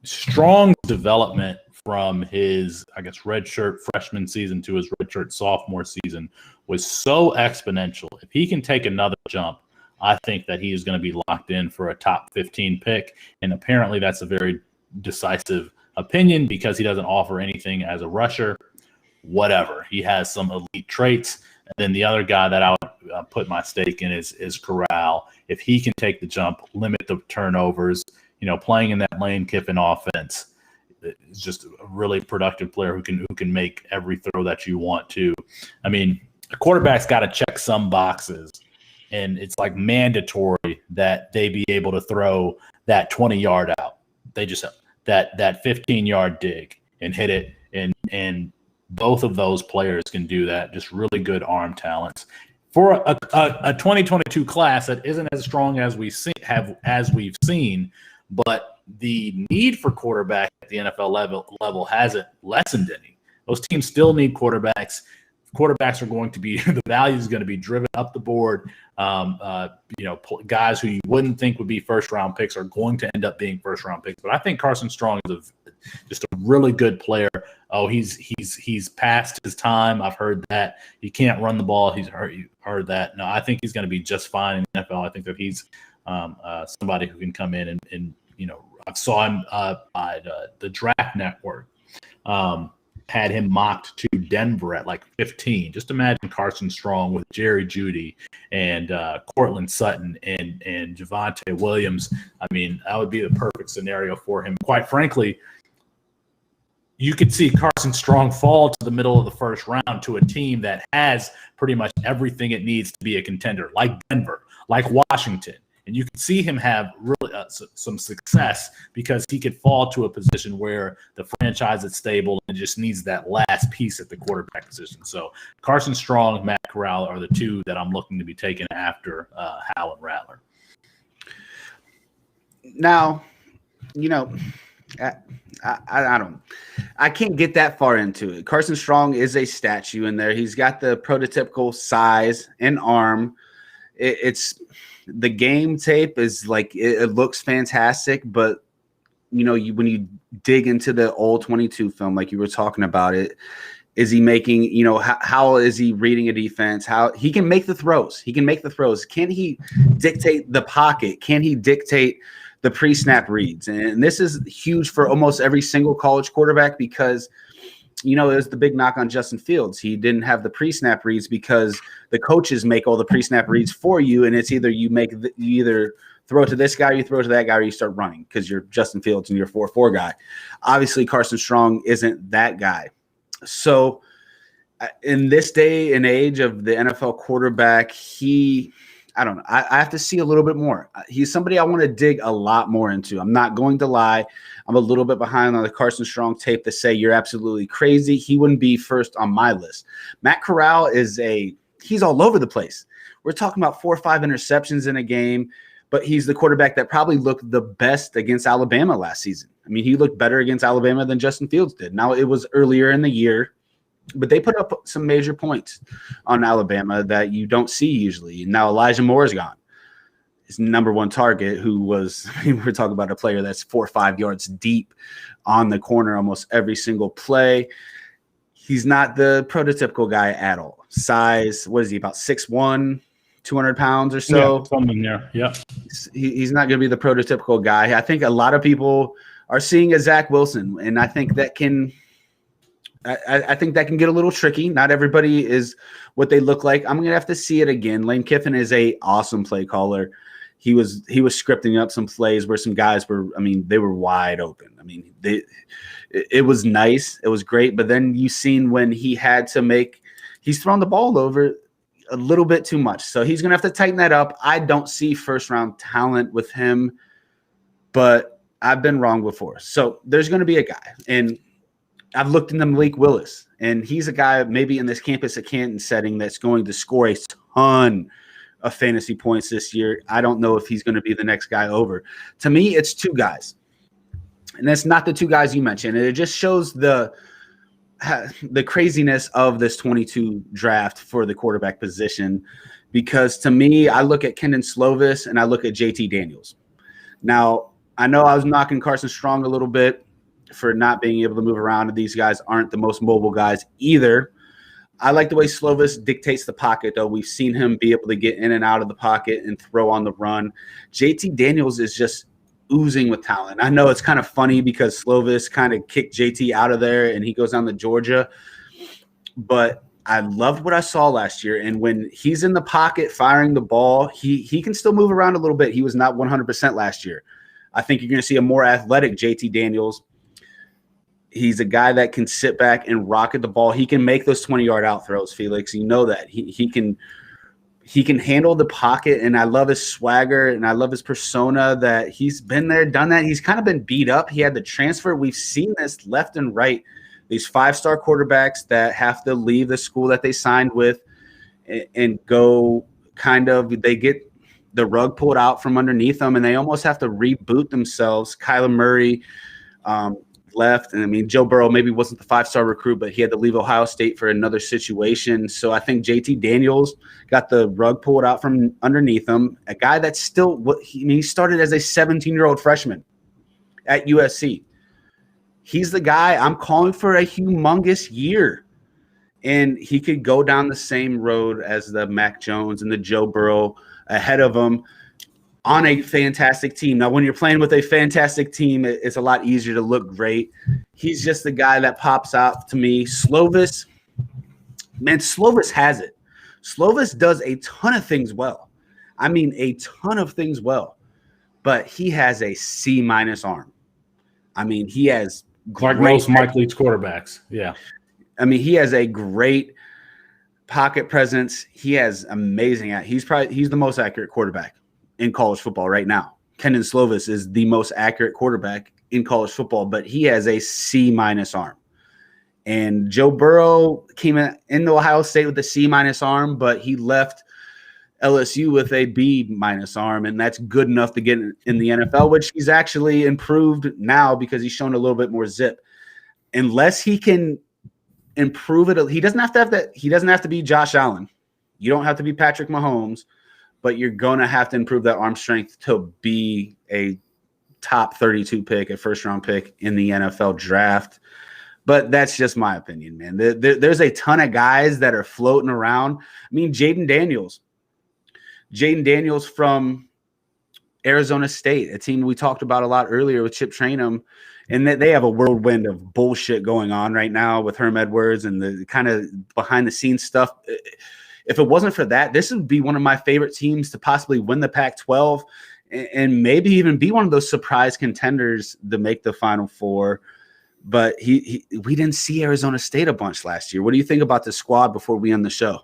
Strong's development from his, redshirt freshman season to his redshirt sophomore season was so exponential, if he can take another jump, I think that he is going to be locked in for a top 15 pick. And apparently that's a very decisive opinion because he doesn't offer anything as a rusher. Whatever. He has some elite traits. And then the other guy that I would put my stake in is Corral. If he can take the jump, limit the turnovers, playing in that Lane Kiffin offense, is just a really productive player who can make every throw that you want to. I mean, a quarterback's got to check some boxes, and it's like mandatory that they be able to throw that 20-yard out. They just that 15-yard dig and hit it, and both of those players can do that. Just really good arm talents for a 2022 class that isn't as strong as we've seen, but the need for quarterback at the NFL level hasn't lessened any. Those teams still need quarterbacks. Quarterbacks are going to be the value is going to be driven up the board. Guys who you wouldn't think would be first round picks are going to end up being first round picks. But I think Carson Strong is just a really good player. Oh, he's past his time. I've heard that he can't run the ball. He's heard that. No, I think he's going to be just fine in the NFL. I think that he's somebody who can come in and I saw him by the Draft Network. Had him mocked to Denver at like 15. Just imagine Carson Strong with Jerry Jeudy and Cortland Sutton and Javonte Williams. I mean, that would be the perfect scenario for him. Quite frankly, you could see Carson Strong fall to the middle of the first round to a team that has pretty much everything it needs to be a contender, like Denver, like Washington. And you could see him have really some success because he could fall to a position where the franchise is stable and just needs that last piece at the quarterback position. So Carson Strong, Matt Corral are the two that I'm looking to be taken after Howell and Rattler. Now, I can't get that far into it. Carson Strong is a statue in there. He's got the prototypical size and arm. It's the game tape is like it looks fantastic, but when you dig into the old 22 film, like you were talking about it, is he making, how is he reading a defense? How he can make the throws. Can he dictate the pocket? Can he dictate the pre-snap reads? And this is huge for almost every single college quarterback because it was the big knock on Justin Fields. He didn't have the pre-snap reads because the coaches make all the pre-snap reads for you, and it's either you either throw to this guy, you throw to that guy, or you start running because you're Justin Fields and you're 4-4 guy. Obviously, Carson Strong isn't that guy. So in this day and age of the NFL quarterback, I don't know. I have to see a little bit more. He's somebody I want to dig a lot more into. I'm not going to lie. I'm a little bit behind on the Carson Strong tape to say you're absolutely crazy. He wouldn't be first on my list. Matt Corral he's all over the place. We're talking about 4 or 5 interceptions in a game, but he's the quarterback that probably looked the best against Alabama last season. I mean, he looked better against Alabama than Justin Fields did. Now, it was earlier in the year, but they put up some major points on Alabama that you don't see usually. And now Elijah Moore is gone. His number one target, we're talking about a player that's 4 or 5 yards deep on the corner almost every single play. He's not the prototypical guy at all. Size, what is he, about 6'1", 200 pounds or so? Yeah, something there. Yeah. He's not going to be the prototypical guy. I think a lot of people are seeing a Zach Wilson, and I think that can get a little tricky. Not everybody is what they look like. I'm going to have to see it again. Lane Kiffin is a awesome play caller. He was scripting up some plays where some guys they were wide open. I mean, it was nice. It was great. But then you seen when he's thrown the ball over a little bit too much. So he's going to have to tighten that up. I don't see first round talent with him, but I've been wrong before. So there's going to be a guy, and I've looked into Malik Willis, and he's a guy maybe in this campus at Canton setting that's going to score a ton of fantasy points this year. I don't know if he's going to be the next guy over. To me, it's 2 guys, and that's not the 2 guys you mentioned. And it just shows the craziness of this 22 draft for the quarterback position, because to me, I look at Kendon Slovis and I look at JT Daniels. Now, I know I was knocking Carson Strong a little bit for not being able to move around, and these guys aren't the most mobile guys either. I like the way Slovis dictates the pocket, though. We've seen him be able to get in and out of the pocket and throw on the run. JT Daniels is just oozing with talent. I know it's kind of funny because Slovis kind of kicked JT out of there and he goes down to Georgia, but I loved what I saw last year. And when he's in the pocket firing the ball, he can still move around a little bit. He was not 100% last year. I think you're going to see a more athletic JT Daniels. He's a guy that can sit back and rocket the ball. He can make those 20-yard out throws, Felix. You know that. He can handle the pocket, and I love his swagger, and I love his persona that he's been there, done that. He's kind of been beat up. He had the transfer. We've seen this left and right. These 5-star quarterbacks that have to leave the school that they signed with and go they get the rug pulled out from underneath them, and they almost have to reboot themselves. Kyler Murray left, and I mean, Joe Burrow maybe wasn't the 5-star recruit, but he had to leave Ohio State for another situation. So I think JT Daniels got the rug pulled out from underneath him. A guy that's still he started as a 17-year-old freshman at USC. He's the guy I'm calling for a humongous year, and he could go down the same road as the Mac Jones and the Joe Burrow ahead of him on a fantastic team. Now, when you're playing with a fantastic team, it's a lot easier to look great. He's just the guy that pops out to me. Slovis has it. Slovis does a ton of things well. I mean, a ton of things well. But he has a C- arm. I mean, he has like most Mike Leach quarterbacks. Yeah. I mean, he has a great pocket presence. He has amazing. He's the most accurate quarterback in college football right now. Kendon Slovis is the most accurate quarterback in college football, but he has a C- arm. And Joe Burrow came into Ohio State with a C- arm, but he left LSU with a B- arm, and that's good enough to get in the NFL, which he's actually improved now because he's shown a little bit more zip. Unless he can improve it, he doesn't have to have that. He doesn't have to be Josh Allen. You don't have to be Patrick Mahomes, but you're going to have to improve that arm strength to be a top 32 pick, a first-round pick in the NFL draft. But that's just my opinion, man. There's a ton of guys that are floating around. I mean, Jaden Daniels from Arizona State, a team we talked about a lot earlier with Chip Trainum, and they have a whirlwind of bullshit going on right now with Herm Edwards and the kind of behind-the-scenes stuff. If it wasn't for that, this would be one of my favorite teams to possibly win the Pac-12 and maybe even be one of those surprise contenders to make the Final Four. But we didn't see Arizona State a bunch last year. What do you think about the squad before we end the show?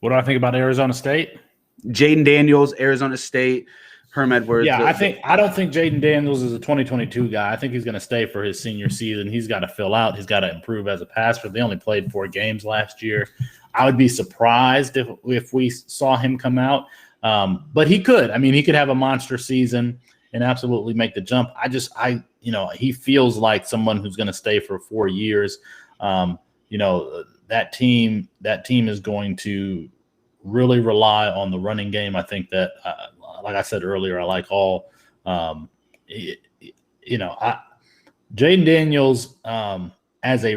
What do I think about Arizona State? Jaden Daniels, Arizona State, Herm Edwards. Yeah, I don't think Jaden Daniels is a 2022 guy. I think he's going to stay for his senior season. He's got to fill out. He's got to improve as a passer. They only played 4 games last year. I would be surprised if we saw him come out, but he could. I mean, he could have a monster season and absolutely make the jump. He feels like someone who's going to stay for 4 years. That team is going to really rely on the running game. I think that, like I said earlier, I like all, Jaden Daniels as a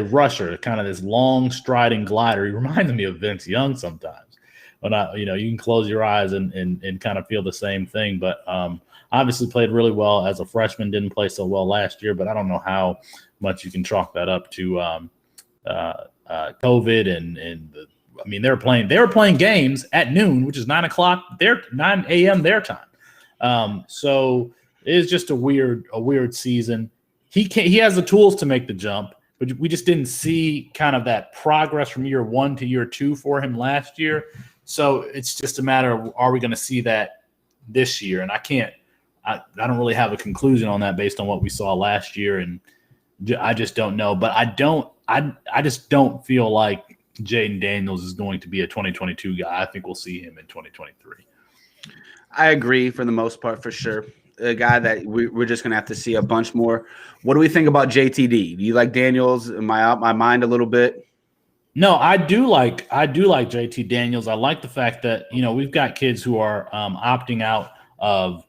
rusher, kind of this long striding glider. He reminds me of Vince Young sometimes. But you can close your eyes and kind of feel the same thing. But obviously played really well as a freshman. Didn't play so well last year, but I don't know how much you can chalk that up to COVID and they were playing games at noon, which is 9 a.m. their time. So it is just a weird season. He has the tools to make the jump, but we just didn't see kind of that progress from year 1 to year 2 for him last year. So it's just a matter of, are we going to see that this year? And I don't really have a conclusion on that based on what we saw last year. And I just don't know, but I just don't feel like Jaden Daniels is going to be a 2022 guy. I think we'll see him in 2023. I agree for the most part, for sure. A guy that we're just going to have to see a bunch more. What do we think about JTD? Do you like Daniels? Am I out my mind a little bit? No, I do like JT Daniels. I like the fact that, we've got kids who are opting out of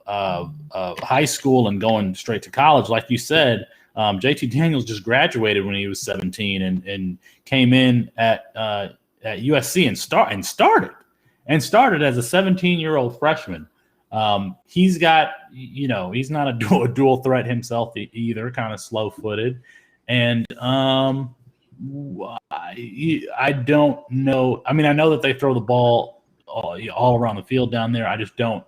high school and going straight to college. Like you said, JT Daniels just graduated when he was 17 and came in at USC and started as a 17-year-old freshman. He's got, he's not a dual threat himself either, kind of slow-footed. And I don't know. I mean, I know that they throw the ball all around the field down there. I just don't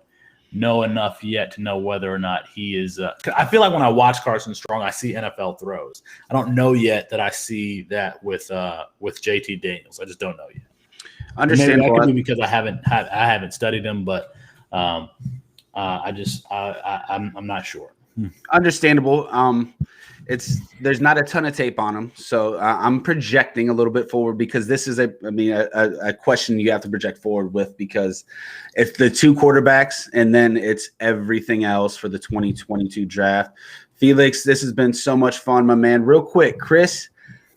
know enough yet to know whether or not he is. I feel like when I watch Carson Strong, I see NFL throws. I don't know yet that I see that with JT Daniels. I just don't know yet. Understandable. Maybe that could be because I haven't studied him, but I'm not sure. Understandable. There's not a ton of tape on him, so I'm projecting a little bit forward because this is a question you have to project forward with, because it's the 2 quarterbacks and then it's everything else for the 2022 draft. Felix, this has been so much fun, my man. Real quick, Chris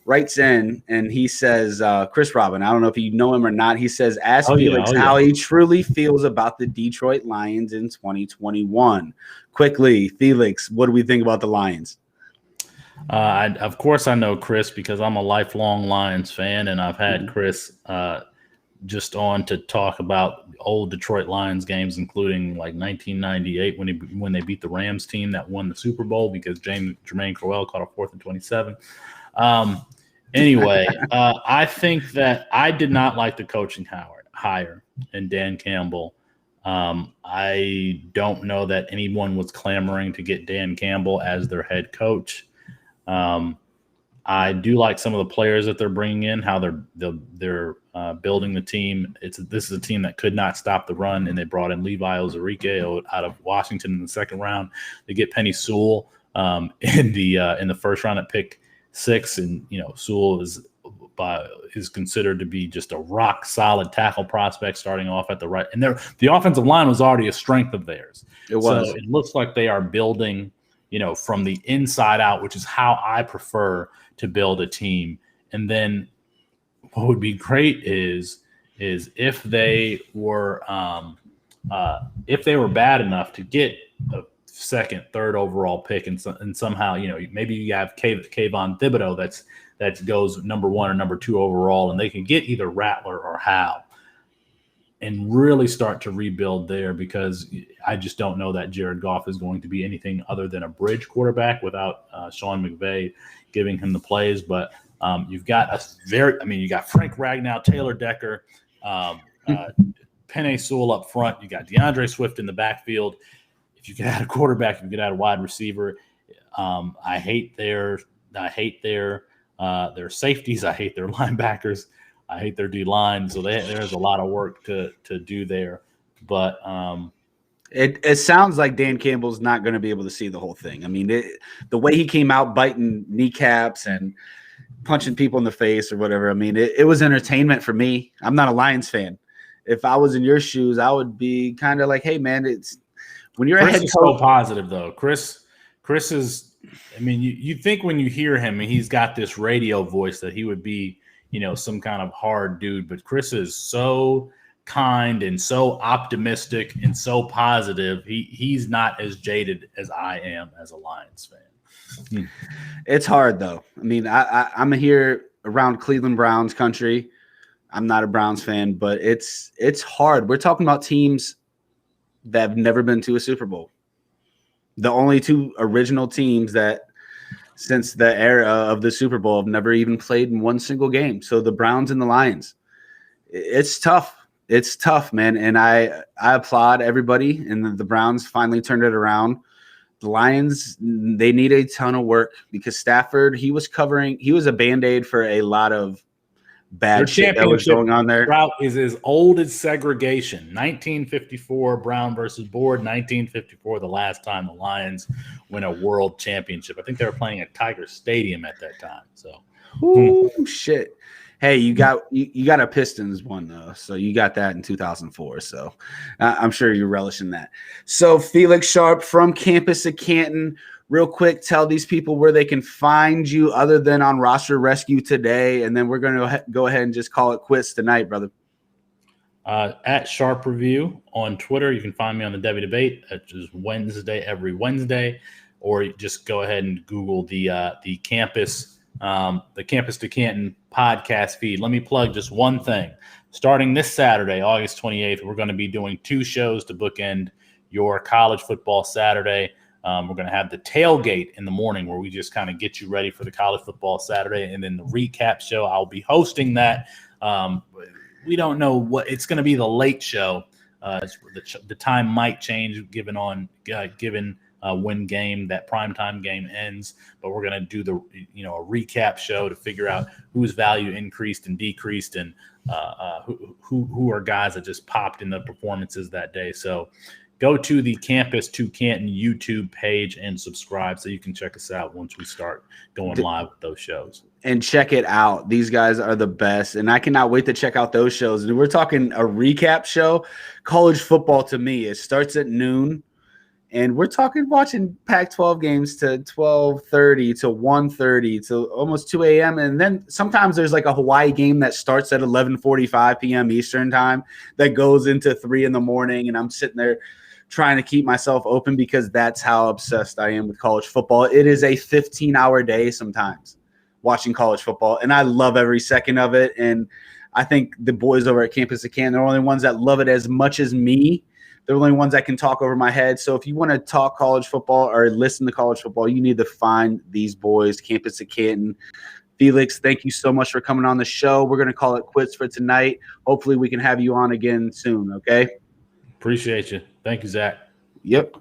writes in and he says, Chris Robin, I don't know if you know him or not. He says, ask Felix how he truly feels about the Detroit Lions in 2021. Quickly, Felix, what do we think about the Lions? Of course, I know Chris because I'm a lifelong Lions fan, and I've had Chris just on to talk about old Detroit Lions games, including like 1998 when they beat the Rams team that won the Super Bowl because Jermaine Crowell caught a 4th and 27. Anyway, I think that I did not like the coaching hire in Dan Campbell. I don't know that anyone was clamoring to get Dan Campbell as their head coach. I do like some of the players that they're bringing in, how they're building the team. This is a team that could not stop the run, and they brought in Levi Ozarike out of Washington in the 2nd round. They get Penny Sewell in the 1st round at pick 6, and Sewell is considered to be just a rock solid tackle prospect starting off at the right. And the offensive line was already a strength of theirs. It was. So it looks like they are building, from the inside out, which is how I prefer to build a team. And then what would be great is if they were bad enough to get a 2nd, 3rd overall pick and somehow, maybe you have Kayvon Thibodeau that goes number 1 or number 2 overall, and they can get either Rattler or Howe and really start to rebuild there, because I just don't know that Jared Goff is going to be anything other than a bridge quarterback without Sean McVay giving him the plays. But you've got you got Frank Ragnow, Taylor Decker, Penei Sewell up front. You got DeAndre Swift in the backfield. If you could add a quarterback, if you could add a wide receiver, I hate their safeties. I hate their linebackers. I hate their D line. So there's a lot of work to do there. But it sounds like Dan Campbell's not going to be able to see the whole thing. I mean, the way he came out biting kneecaps and punching people in the face or whatever. I mean, it was entertainment for me. I'm not a Lions fan. If I was in your shoes, I would be kind of like, hey, man, it's when you're Chris a head is coach. so positive, though. Chris is, I mean, you think when you hear him and he's got this radio voice that he would be, some kind of hard dude, but Chris is so kind and so optimistic and so positive. He's not as jaded as I am as a Lions fan. It's hard, though. I mean, I'm here around Cleveland Browns country. I'm not a Browns fan, but it's hard. We're talking about teams that have never been to a Super Bowl. The only two original teams that since the era of the Super Bowl have never even played in one single game. So the Browns and the Lions. It's tough. It's tough, man. And I applaud everybody. And the Browns finally turned it around. The Lions, they need a ton of work because Stafford, he was a Band-Aid for a lot of bad shit that was going on there. Route is as old as segregation. 1954 Brown versus Board. 1954, the last time the Lions win a world championship. I think they were playing at Tiger Stadium at that time. So, shit. Hey, you got a Pistons one though, so you got that in 2004. So I'm sure you're relishing that. So Felix Sharp from campus at Canton. Real quick, tell these people where they can find you other than on Roster Rescue today, and then we're going to go ahead and just call it quits tonight, brother. At Sharp Review on Twitter. You can find me on the Debbie Debate. It's just every Wednesday, or you just go ahead and Google the Campus to Canton podcast feed. Let me plug just one thing. Starting this Saturday, August 28th, we're going to be doing 2 shows to bookend your college football Saturday. We're going to have the tailgate in the morning where we just kind of get you ready for the college football Saturday. And then the recap show, I'll be hosting that. We don't know what it's going to be, the late show. The time might change given when that primetime game ends. But we're going to do a recap show to figure out whose value increased and decreased and who are guys that just popped in the performances that day. So go to the Campus to Canton YouTube page and subscribe so you can check us out once we start going live with those shows. And check it out. These guys are the best, and I cannot wait to check out those shows. And we're talking a recap show. College football to me, it starts at noon, and we're talking watching Pac-12 games to 12:30 to 1:30 to almost 2 a.m. And then sometimes there's like a Hawaii game that starts at 11:45 p.m. Eastern time that goes into 3 in the morning, and I'm sitting there trying to keep myself open because that's how obsessed I am with college football. It is a 15-hour day sometimes watching college football, and I love every second of it. And I think the boys over at Campus of Canton, they're the only ones that love it as much as me. They're the only ones that can talk over my head. So if you want to talk college football or listen to college football, you need to find these boys, Campus of Canton. Felix, thank you so much for coming on the show. We're going to call it quits for tonight. Hopefully we can have you on again soon, okay? Appreciate you. Thank you, Zach. Yep.